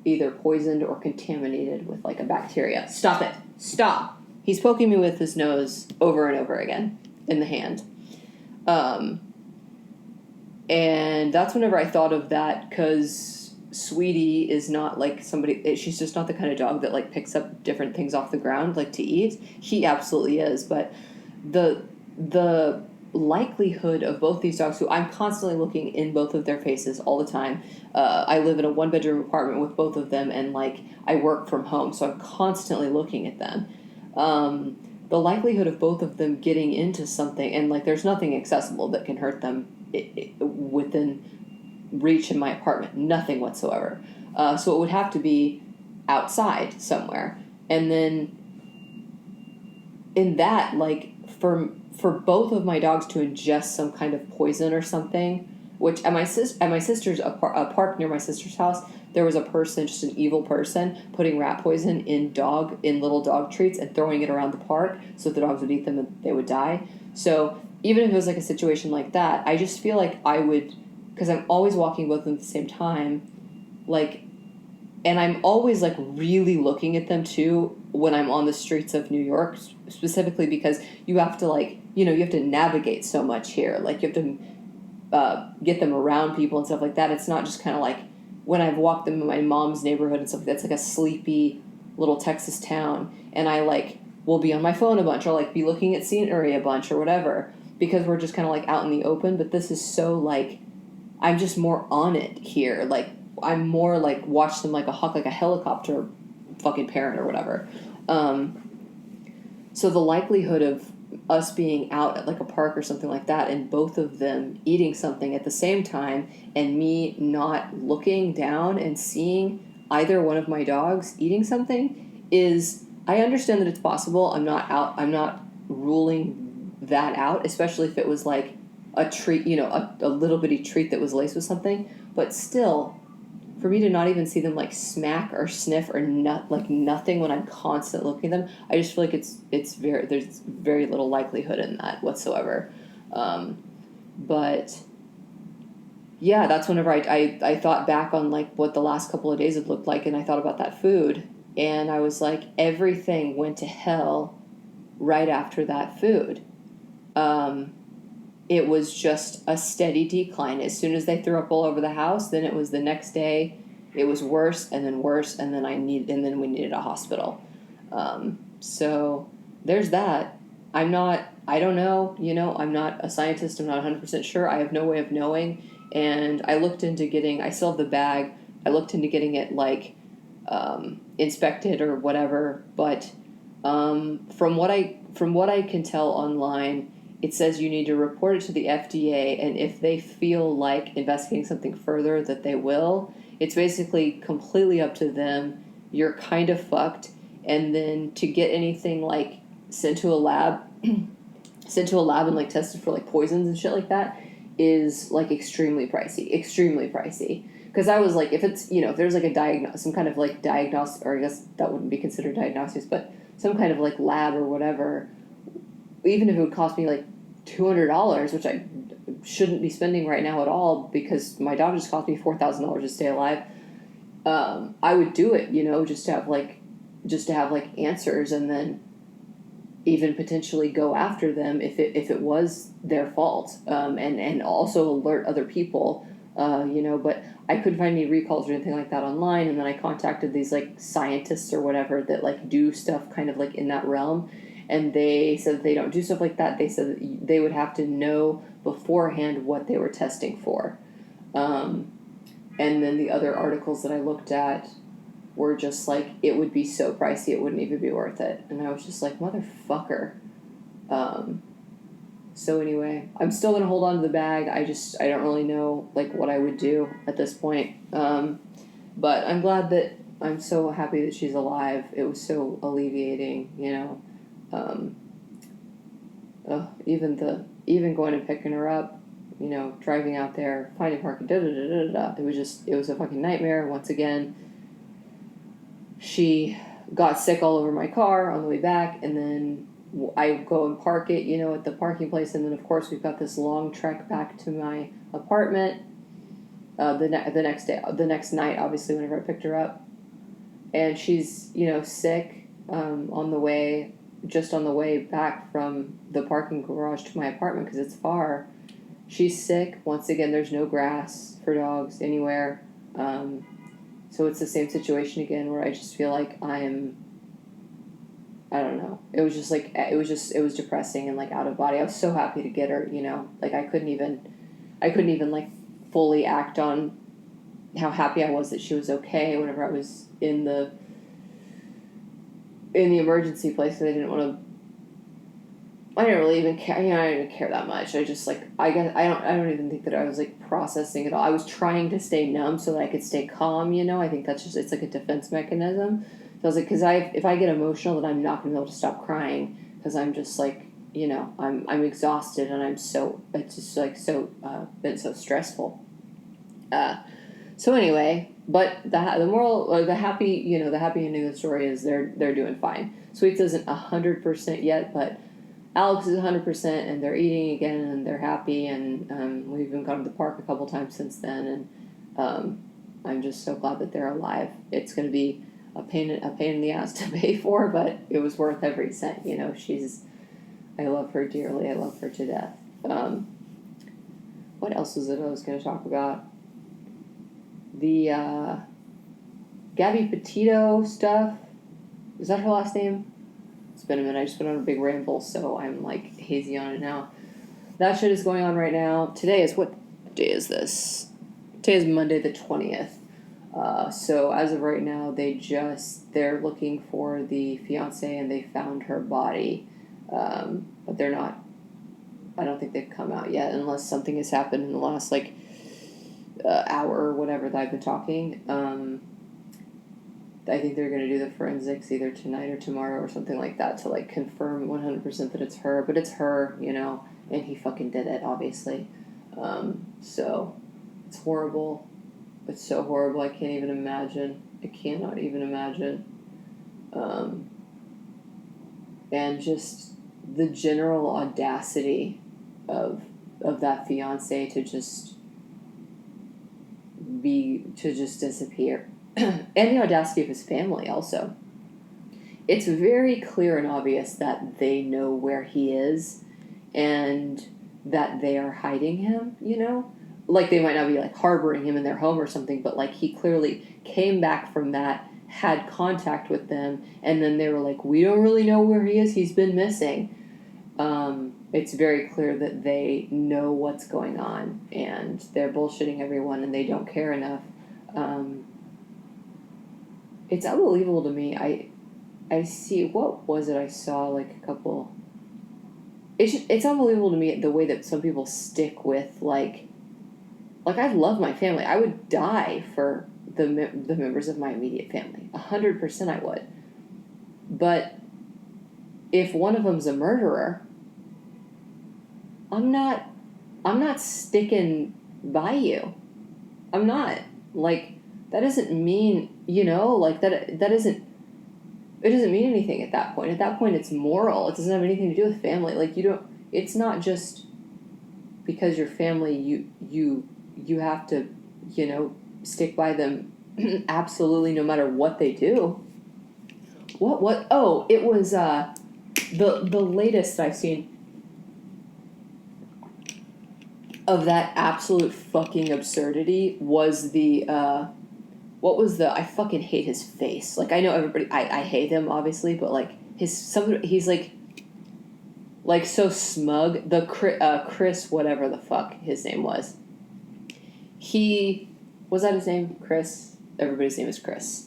either poisoned or contaminated with like a bacteria. Stop it. Stop. He's poking me with his nose over and over again in the hand. And that's whenever I thought of that, because Sweetie is not like somebody, she's just not the kind of dog that like picks up different things off the ground like to eat. He absolutely is, but the likelihood of both these dogs, who I'm constantly looking in both of their faces all the time. I live in a 1-bedroom apartment with both of them, and like I work from home, so I'm constantly looking at them. The likelihood of both of them getting into something, and like there's nothing accessible that can hurt them within reach in my apartment, nothing whatsoever. So it would have to be outside somewhere, and then in that, like for both of my dogs to ingest some kind of poison or something, which at my sister's a park near my sister's house, there was a person, just an evil person, putting rat poison in little dog treats and throwing it around the park so the dogs would eat them and they would die. So even if it was like a situation like that, I just feel like I would, because I'm always walking both of them at the same time, like, and I'm always like really looking at them too when I'm on the streets of New York, specifically because you have to like, you have to navigate so much here. Like you have to get them around people and stuff like that. It's not just kind of like when I've walked them in my mom's neighborhood and stuff like that. It's like a sleepy little Texas town, and I like will be on my phone a bunch or like be looking at scenery a bunch or whatever because we're just kind of like out in the open. But this is so like I'm just more on it here. Like I'm more like watch them like a hawk, like a helicopter fucking parent or whatever. So the likelihood of us being out at like a park or something like that and both of them eating something at the same time and me not looking down and seeing either one of my dogs eating something is, I understand that it's possible. I'm not ruling that out, especially if it was like a treat, a little bitty treat that was laced with something, but still, for me to not even see them like smack or sniff or nothing when I'm constantly looking at them, I just feel like there's very little likelihood in that whatsoever. But yeah, that's whenever I thought back on like what the last couple of days had looked like, and I thought about that food, and I was like, everything went to hell right after that food. It was just a steady decline. As soon as they threw up all over the house, then it was the next day, it was worse, and then we needed a hospital. So there's that. I don't know, I'm not a scientist, I'm not 100% sure, I have no way of knowing, and I still have the bag, I looked into getting it, like, inspected or whatever, but, from what I can tell online, it says you need to report it to the FDA, and if they feel like investigating something further, that they will. It's basically completely up to them. You're kind of fucked. And then to get anything like sent to a lab and like tested for like poisons and shit like that is like extremely pricey. Because I was like, if it's, if there's like some kind of like diagnostic, or I guess that wouldn't be considered diagnostics, but some kind of like lab or whatever, even if it would cost me like $200, which I shouldn't be spending right now at all because my dog just cost me $4,000 to stay alive, I would do it, just to have like answers, and then even potentially go after them if it was their fault, and also alert other people, but I couldn't find any recalls or anything like that online, and then I contacted these like scientists or whatever that like do stuff kind of like in that realm. And they said that they don't do stuff like that. They said that they would have to know beforehand what they were testing for. And then the other articles that I looked at were just like, it would be so pricey, it wouldn't even be worth it. And I was just like, motherfucker. So anyway, I'm still going to hold on to the bag. I don't really know like what I would do at this point. But I'm so happy that she's alive. It was so alleviating, even going and picking her up, driving out there, finding parking, it was a fucking nightmare. Once again, she got sick all over my car on the way back, and then I go and park it, at the parking place, and then of course we've got this long trek back to my apartment, the next night, obviously, whenever I picked her up. And she's, sick on the way back from the parking garage to my apartment because it's far. She's sick. Once again, there's no grass for dogs anywhere. So it's the same situation again where I just feel like I don't know. It was just like, it was depressing and like out of body. I was so happy to get her, like I couldn't even like fully act on how happy I was that she was okay whenever I was in the emergency place. Because I didn't really even care. I didn't even care that much. I just like, I don't even think that I was like processing it all. I was trying to stay numb so that I could stay calm. I think that's just, it's like a defense mechanism. So I was like, because if I get emotional, then I'm not going to be able to stop crying because I'm just like, I'm exhausted and it's just like been so stressful. So anyway, but the moral, or the happy, the happy ending of the story is they're doing fine. Sweets isn't 100% yet, but Alex is 100%, and they're eating again, and they're happy, and we've even gone to the park a couple times since then, and I'm just so glad that they're alive. It's going to be a pain in the ass to pay for, but it was worth every cent. I love her dearly. I love her to death. What else was it I was going to talk about? The Gabby Petito stuff. Is that her last name? It's been a minute. I just went on a big ramble, so I'm like hazy on it now. That shit is going on right now. What day is this? Today is Monday the 20th. So as of right now, they're looking for the fiance and they found her body. But they're not, I don't think they've come out yet unless something has happened in the last hour or whatever that I've been talking. I think they're going to do the forensics either tonight or tomorrow or something like that to confirm 100% that it's her, but it's her, and he fucking did it, obviously. So it's horrible. It's so horrible. I can't even imagine. I cannot even imagine. And just the general audacity of that fiance to just disappear. And the audacity of his family also. It's very clear and obvious that they know where he is and that they are hiding him, They might not be harboring him in their home or something, but he clearly came back from that, had contact with them, and then they were like, we don't really know where he is, he's been missing. It's very clear that they know what's going on and they're bullshitting everyone and they don't care enough. It's unbelievable to me. I see, what was it I saw a couple... It's unbelievable to me the way that some people stick with I love my family. I would die for the members of my immediate family. 100% I would. But if one of them's a murderer, I'm not sticking by you. I'm not. That doesn't mean, that doesn't... It doesn't mean anything at that point. At that point, it's moral. It doesn't have anything to do with family. It's not just because you're family, you have to, stick by them absolutely no matter what they do. What? Oh, it was, the latest I've seen of that absolute fucking absurdity was I fucking hate his face. I know everybody, I hate him, obviously, but, he's so smug. Chris, whatever the fuck his name was. Was that his name? Chris? Everybody's name is Chris.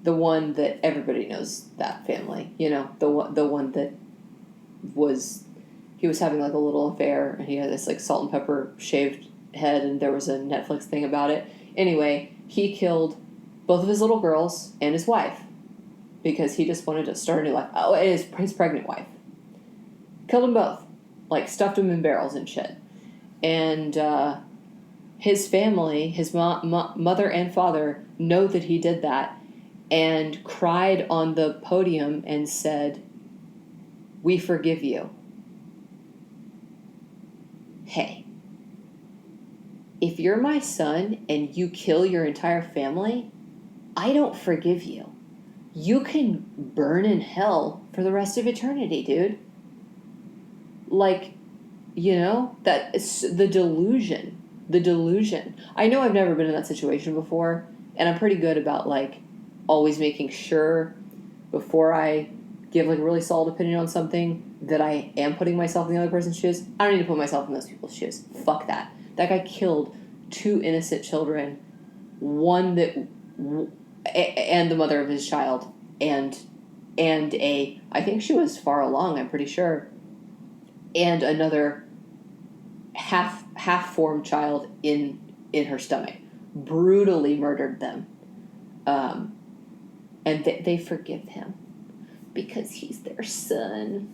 The one that everybody knows, that family, the one that he was having, a little affair, and he had this, salt and pepper shaved head, and there was a Netflix thing about it. Anyway, he killed both of his little girls and his wife because he just wanted to start a new life. Oh, and his pregnant wife. Killed them both. Stuffed them in barrels and shit. And his family, his mother and father, know that he did that and cried on the podium and said, "We forgive you." Hey. if you're my son and you kill your entire family, I don't forgive you. You can burn in hell for the rest of eternity, dude. Like, that is the delusion. The delusion. I know I've never been in that situation before, and I'm pretty good about, like, always making sure before I give, like, a really solid opinion on something that I am putting myself in the other person's shoes. I don't need to put myself in those people's shoes. Fuck that. That guy killed 2 innocent children, one that, and the mother of his child, and I think she was far along, I'm pretty sure, and another half-formed child in her stomach. Brutally murdered them. And they forgive him because he's their son.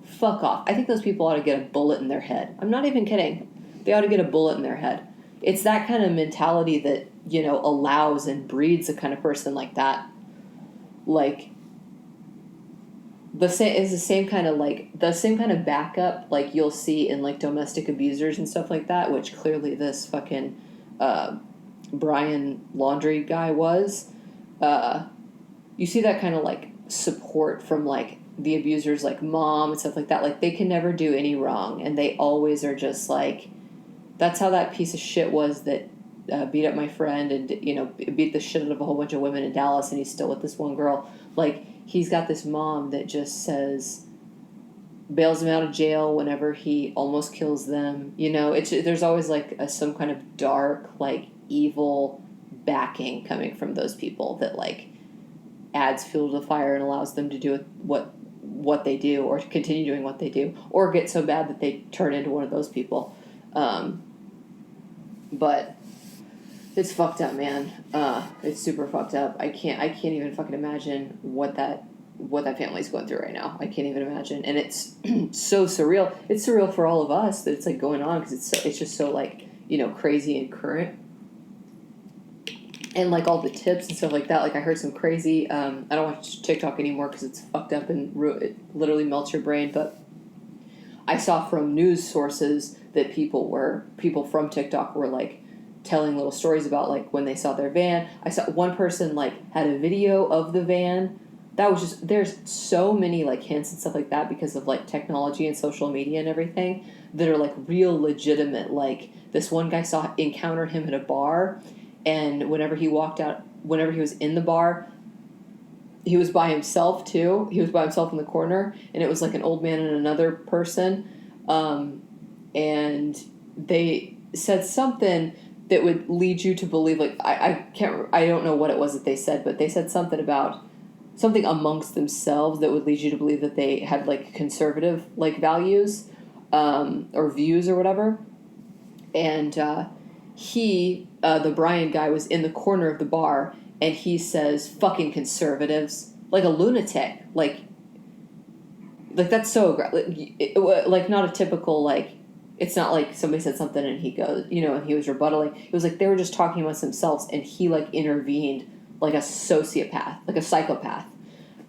Fuck off. I think those people ought to get a bullet in their head. I'm not even kidding. They ought to get a bullet in their head. It's that kind of mentality that, allows and breeds a kind of person like that. Like, the same kind of backup like you'll see in, like, domestic abusers and stuff like that, which clearly this fucking Brian Laundrie guy was. You see that kind of, like, support from, like, the abuser's, like, mom and stuff like that. Like, they can never do any wrong, and they always are just like, that's how that piece of shit was that beat up my friend and, beat the shit out of a whole bunch of women in Dallas, and he's still with this one girl. Like, he's got this mom that just bails him out of jail whenever he almost kills them. There's always, like, some kind of dark, like, evil backing coming from those people that, like, adds fuel to the fire and allows them to do what they do, or to continue doing what they do, or get so bad that they turn into one of those people. But it's fucked up, man. It's super fucked up. I can't even fucking imagine what that family's going through right now. I can't even imagine, and it's so surreal. It's surreal for all of us that it's, like, going on, because it's just so, like, crazy and current. And, like, all the tips and stuff like that. Like, I heard some crazy, I don't watch TikTok anymore because it's fucked up and it literally melts your brain, but I saw from news sources that people from TikTok were, like, telling little stories about, like, when they saw their van. I saw one person, like, had a video of the van. That was just, there's so many, like, hints and stuff like that because of, like, technology and social media and everything that are, like, real legitimate. Like, this one guy encountered him at a bar, and whenever he was in the bar, he was by himself too. He was by himself in the corner, and it was, like, an old man and another person. And they said something that would lead you to believe, like, I don't know what it was that they said, but they said something amongst themselves that would lead you to believe that they had, like, conservative, like, values, or views or whatever. And, the Brian guy was in the corner of the bar, and he says, fucking conservatives, like a lunatic. Like that's so like not a typical, like, it's not like somebody said something and he goes, and he was rebuttaling. It was like they were just talking amongst themselves, and he, like, intervened like a sociopath, like a psychopath.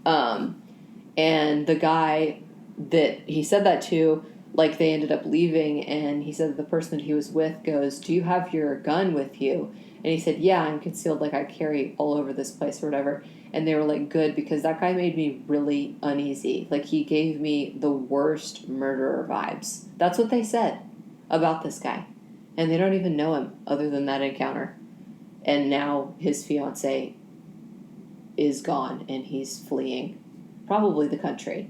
And the guy that he said that to, like, they ended up leaving, and he said that the person that he was with goes, do you have your gun with you? And he said, yeah, I'm concealed, like, I carry all over this place or whatever. And they were like, good, because that guy made me really uneasy. Like, he gave me the worst murderer vibes. That's what they said about this guy. And they don't even know him other than that encounter. And now his fiance is gone, and he's fleeing probably the country.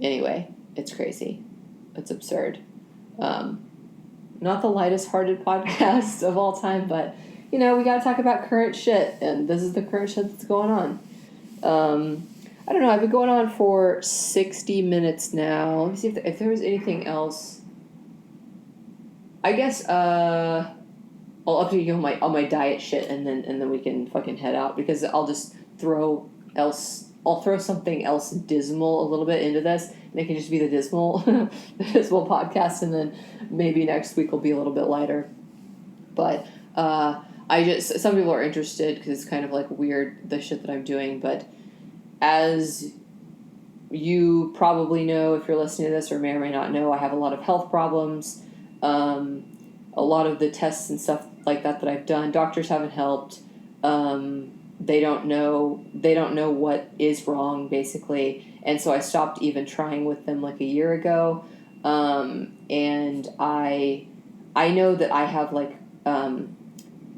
Anyway, it's crazy. It's absurd. Not the lightest hearted podcast of all time, but, we got to talk about current shit, and this is the current shit that's going on. I don't know, I've been going on for 60 minutes now. Let me see if there was anything else. I guess, I'll update you on my diet shit, and then we can fucking head out, because I'll just throw something else dismal a little bit into this, and it can just be the dismal podcast, and then maybe next week will be a little bit lighter. But some people are interested because it's kind of, like, weird, the shit that I'm doing, but as you probably know if you're listening to this, or may or may not know, I have a lot of health problems. A lot of the tests and stuff like that I've done, doctors haven't helped. They don't know what is wrong, basically. And so I stopped even trying with them like a year ago. And I know that I have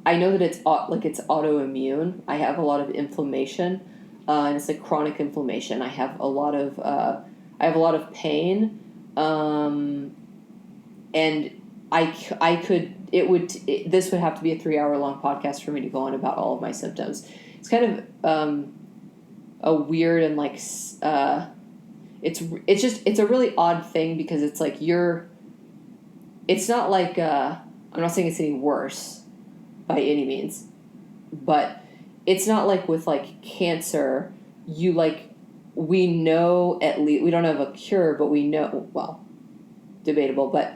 I know that it's autoimmune. I have a lot of inflammation, and it's like chronic inflammation. I have a lot of pain, and this would have to be a 3-hour long podcast for me to go on about all of my symptoms. It's kind of a weird and it's a really odd thing, because it's like it's not like I'm not saying it's any worse by any means, but it's not like with like cancer, we know, at least we don't have a cure, but we know, well, debatable, but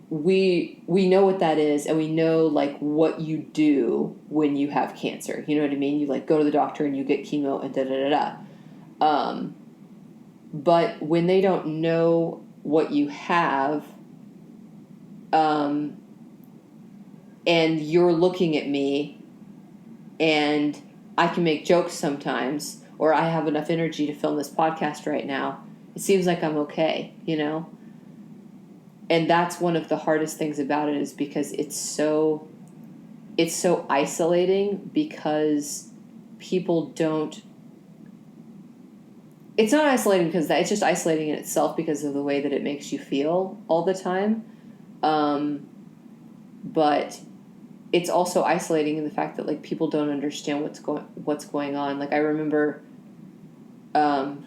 we know what that is, and we know like what you do when you have cancer. You know what I mean? You like go to the doctor and you get chemo and da-da-da-da. But when they don't know what you have, and you're looking at me, and I can make jokes sometimes, or I have enough energy to film this podcast right now, it seems like I'm okay, you know? And that's one of the hardest things about it, is because it's so isolating, because people don't. It's not isolating because it's just isolating in itself because of the way that it makes you feel all the time. But it's also isolating in the fact that like people don't understand what's going on. Like I remember in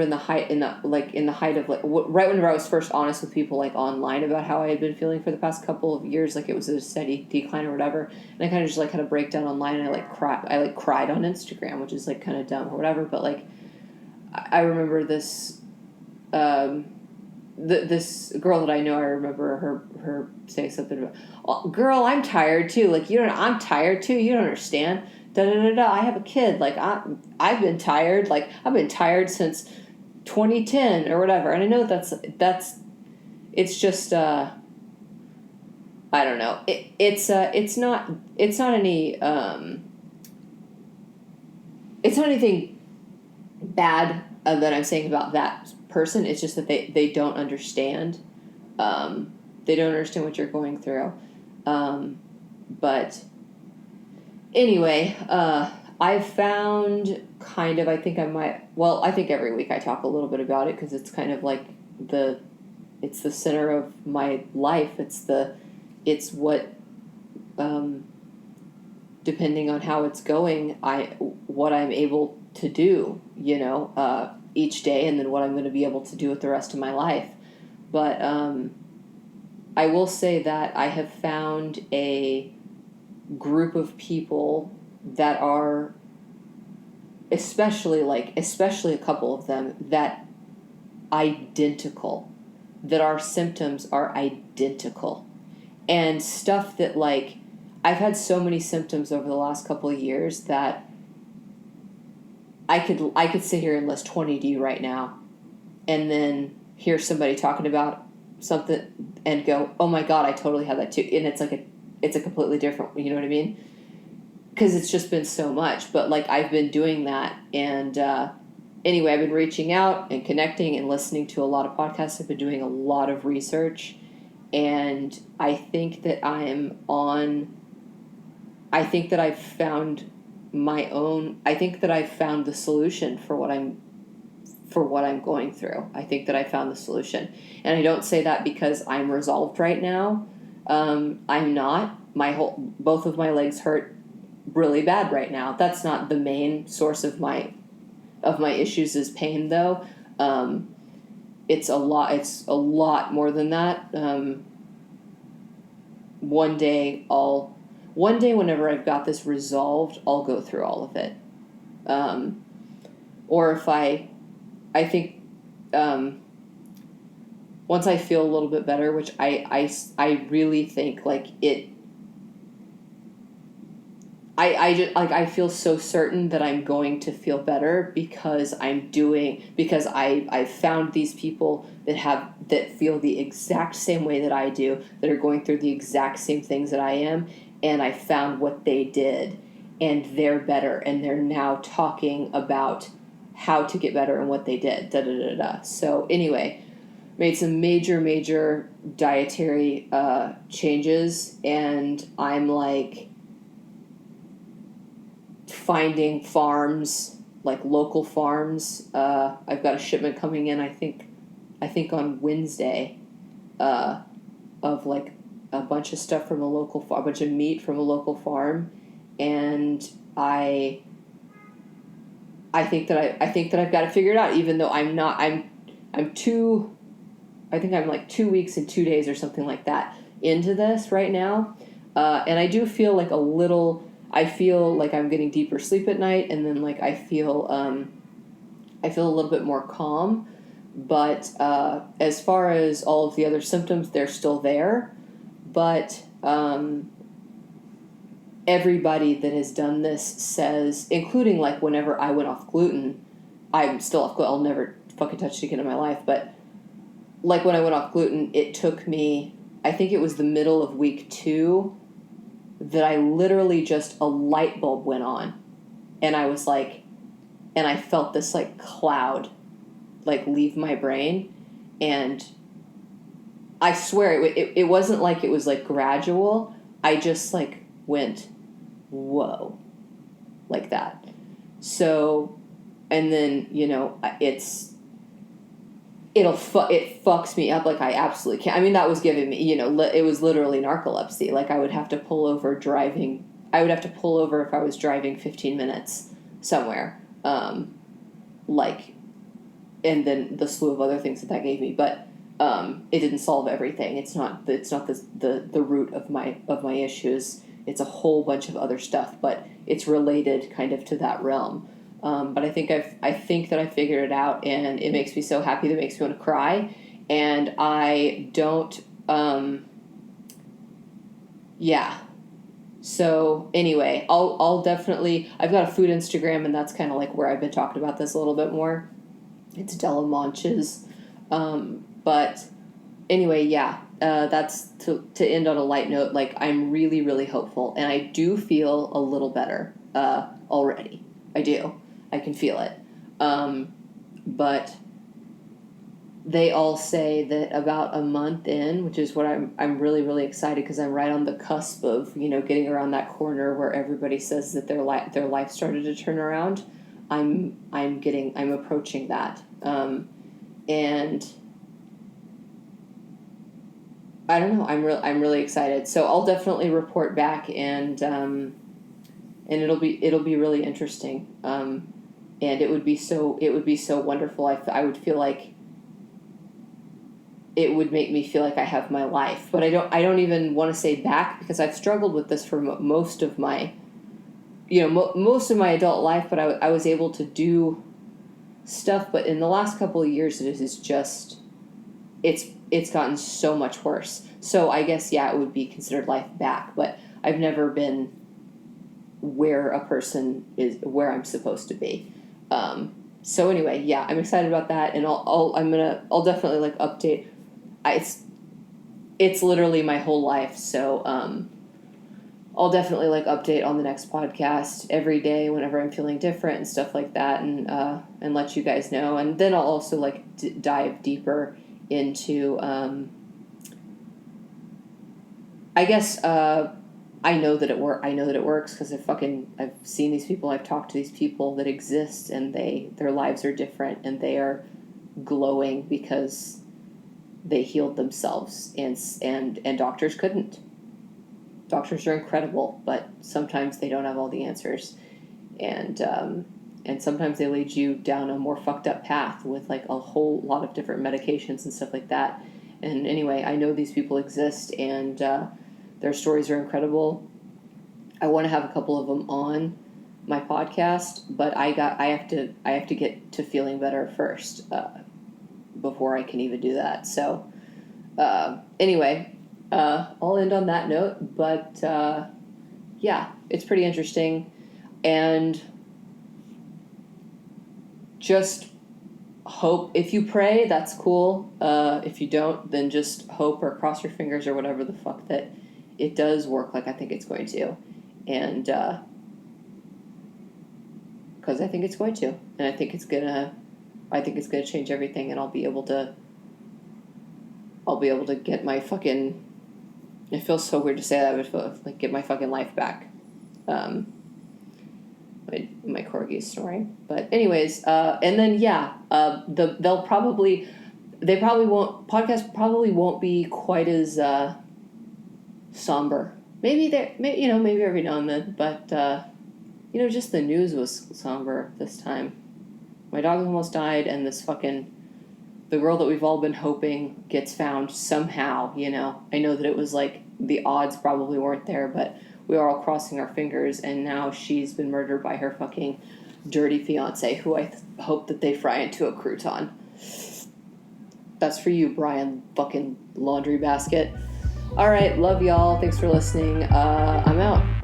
the height of right whenever I was first honest with people like online about how I had been feeling for the past couple of years, like it was a steady decline or whatever, and I kind of just like had a breakdown online, and I cried on Instagram, which is like kind of dumb or whatever, but like I remember this this girl that I know, I remember her saying something about, oh, girl, I'm tired too. Like, I'm tired too. You don't understand. Da da da da. I have a kid. Like, I've been tired. Like, I've been tired since 2010 or whatever. And I know it's just, I don't know. It's not anything bad that I'm saying about that person. It's just that they don't understand. They don't understand what you're going through. But anyway, I've found I think every week I talk a little bit about it, because it's kind of like it's the center of my life. It's what, depending on how it's going, what I'm able to do, each day, and then what I'm going to be able to do with the rest of my life. But I will say that I have found a group of people that are, especially a couple of them, that our symptoms are identical, and stuff that like I've had so many symptoms over the last couple of years that I could sit here and list 20 to you right now, and then hear somebody talking about something and go, oh my God, I totally have that too. And it's like it's a completely different, you know what I mean? Because it's just been so much. But like I've been doing that, and anyway, I've been reaching out and connecting and listening to a lot of podcasts. I've been doing a lot of research, and I think that I've found the solution for what I'm going through. I think that I found the solution. And I don't say that because I'm resolved right now. I'm not. Both of my legs hurt really bad right now. That's not the main source of my issues is pain, though. It's a lot more than that. One day whenever I've got this resolved, I'll go through all of it. Or if I think, once I feel a little bit better, which I really think like I just, like, I feel so certain that I'm going to feel better because I found these people that feel the exact same way that I do, that are going through the exact same things that I am, and I found what they did, and they're better, and they're now talking about how to get better and what they did. Da da da da. So anyway, made some major dietary changes, and I'm like finding farms, like local farms. I've got a shipment coming in, I think on Wednesday, of like a bunch of stuff from a bunch of meat from a local farm, and I think that I've got it figured out, even though I'm like 2 weeks and 2 days or something like that into this right now, and I do feel like I feel like I'm getting deeper sleep at night, and then like I feel a little bit more calm, but as far as all of the other symptoms, they're still there, but everybody that has done this says, including like whenever I went off gluten, I'm still off gluten, I'll never fucking touch it again in my life, but like when I went off gluten, it took me, I think it was the middle of week 2, that I literally just, a light bulb went on, and I was like, and I felt this like cloud like leave my brain, and I swear it wasn't like it was like gradual, I just like went, whoa, like that. So, and then, it fucks me up, like I absolutely can't. I mean, that was giving me, it was literally narcolepsy. Like I would have to pull over if I was driving 15 minutes somewhere, like, and then the slew of other things that gave me, but it didn't solve everything. It's not the root of my issues. It's a whole bunch of other stuff, but it's related kind of to that realm. But I think that I figured it out, and it makes me so happy that it makes me want to cry. And I don't, yeah. So anyway, I'll definitely, I've got a food Instagram, and that's kind of like where I've been talking about this a little bit more. It's Della Monches. But anyway, yeah, that's to end on a light note. Like, I'm really, really hopeful, and I do feel a little better, already. I do. I can feel it. But they all say that about a month in, which is what I'm really, really excited, because I'm right on the cusp of, getting around that corner where everybody says that their life started to turn around. I'm approaching that. And I don't know, I'm really excited. So I'll definitely report back, and it'll be really interesting. And it would be so wonderful. I would feel like it would make me feel like I have my life, but I don't even want to say back, because I've struggled with this for most of my, most of my adult life, but I was able to do stuff, but in the last couple of years, it is just, it's gotten so much worse. So I guess, yeah, it would be considered life back, but I've never been where a person is, where I'm supposed to be. So anyway, yeah, I'm excited about that, and I'll definitely like update. It's literally my whole life, so I'll definitely like update on the next podcast every day whenever I'm feeling different and stuff like that, and let you guys know. And then I'll also like dive deeper into, I guess, I know that it works because I've seen these people, I've talked to these people that exist, and their lives are different, and they are glowing because they healed themselves, and doctors couldn't. Doctors are incredible, but sometimes they don't have all the answers, and sometimes they lead you down a more fucked up path with like a whole lot of different medications and stuff like that. And anyway, I know these people exist, and their stories are incredible. I want to have a couple of them on my podcast, but I have to get to feeling better first, before I can even do that. So anyway, I'll end on that note, but yeah, it's pretty interesting. And just hope, if you pray, that's cool. If you don't, then just hope or cross your fingers or whatever the fuck that it does work like I think it's going to. And, because I think it's going to. And I think it's gonna change everything, and I'll be able to get my fucking, it feels so weird to say that, but like get my fucking life back. My corgi's snoring, but anyways, and then podcast probably won't be quite as somber. Maybe every now and then, but just the news was somber this time. My dog almost died, and the girl that we've all been hoping gets found somehow. I know that it was like the odds probably weren't there, but we are all crossing our fingers, and now she's been murdered by her fucking dirty fiance, who I hope that they fry into a crouton. That's for you, Brian fucking laundry basket. All right, love y'all. Thanks for listening. I'm out.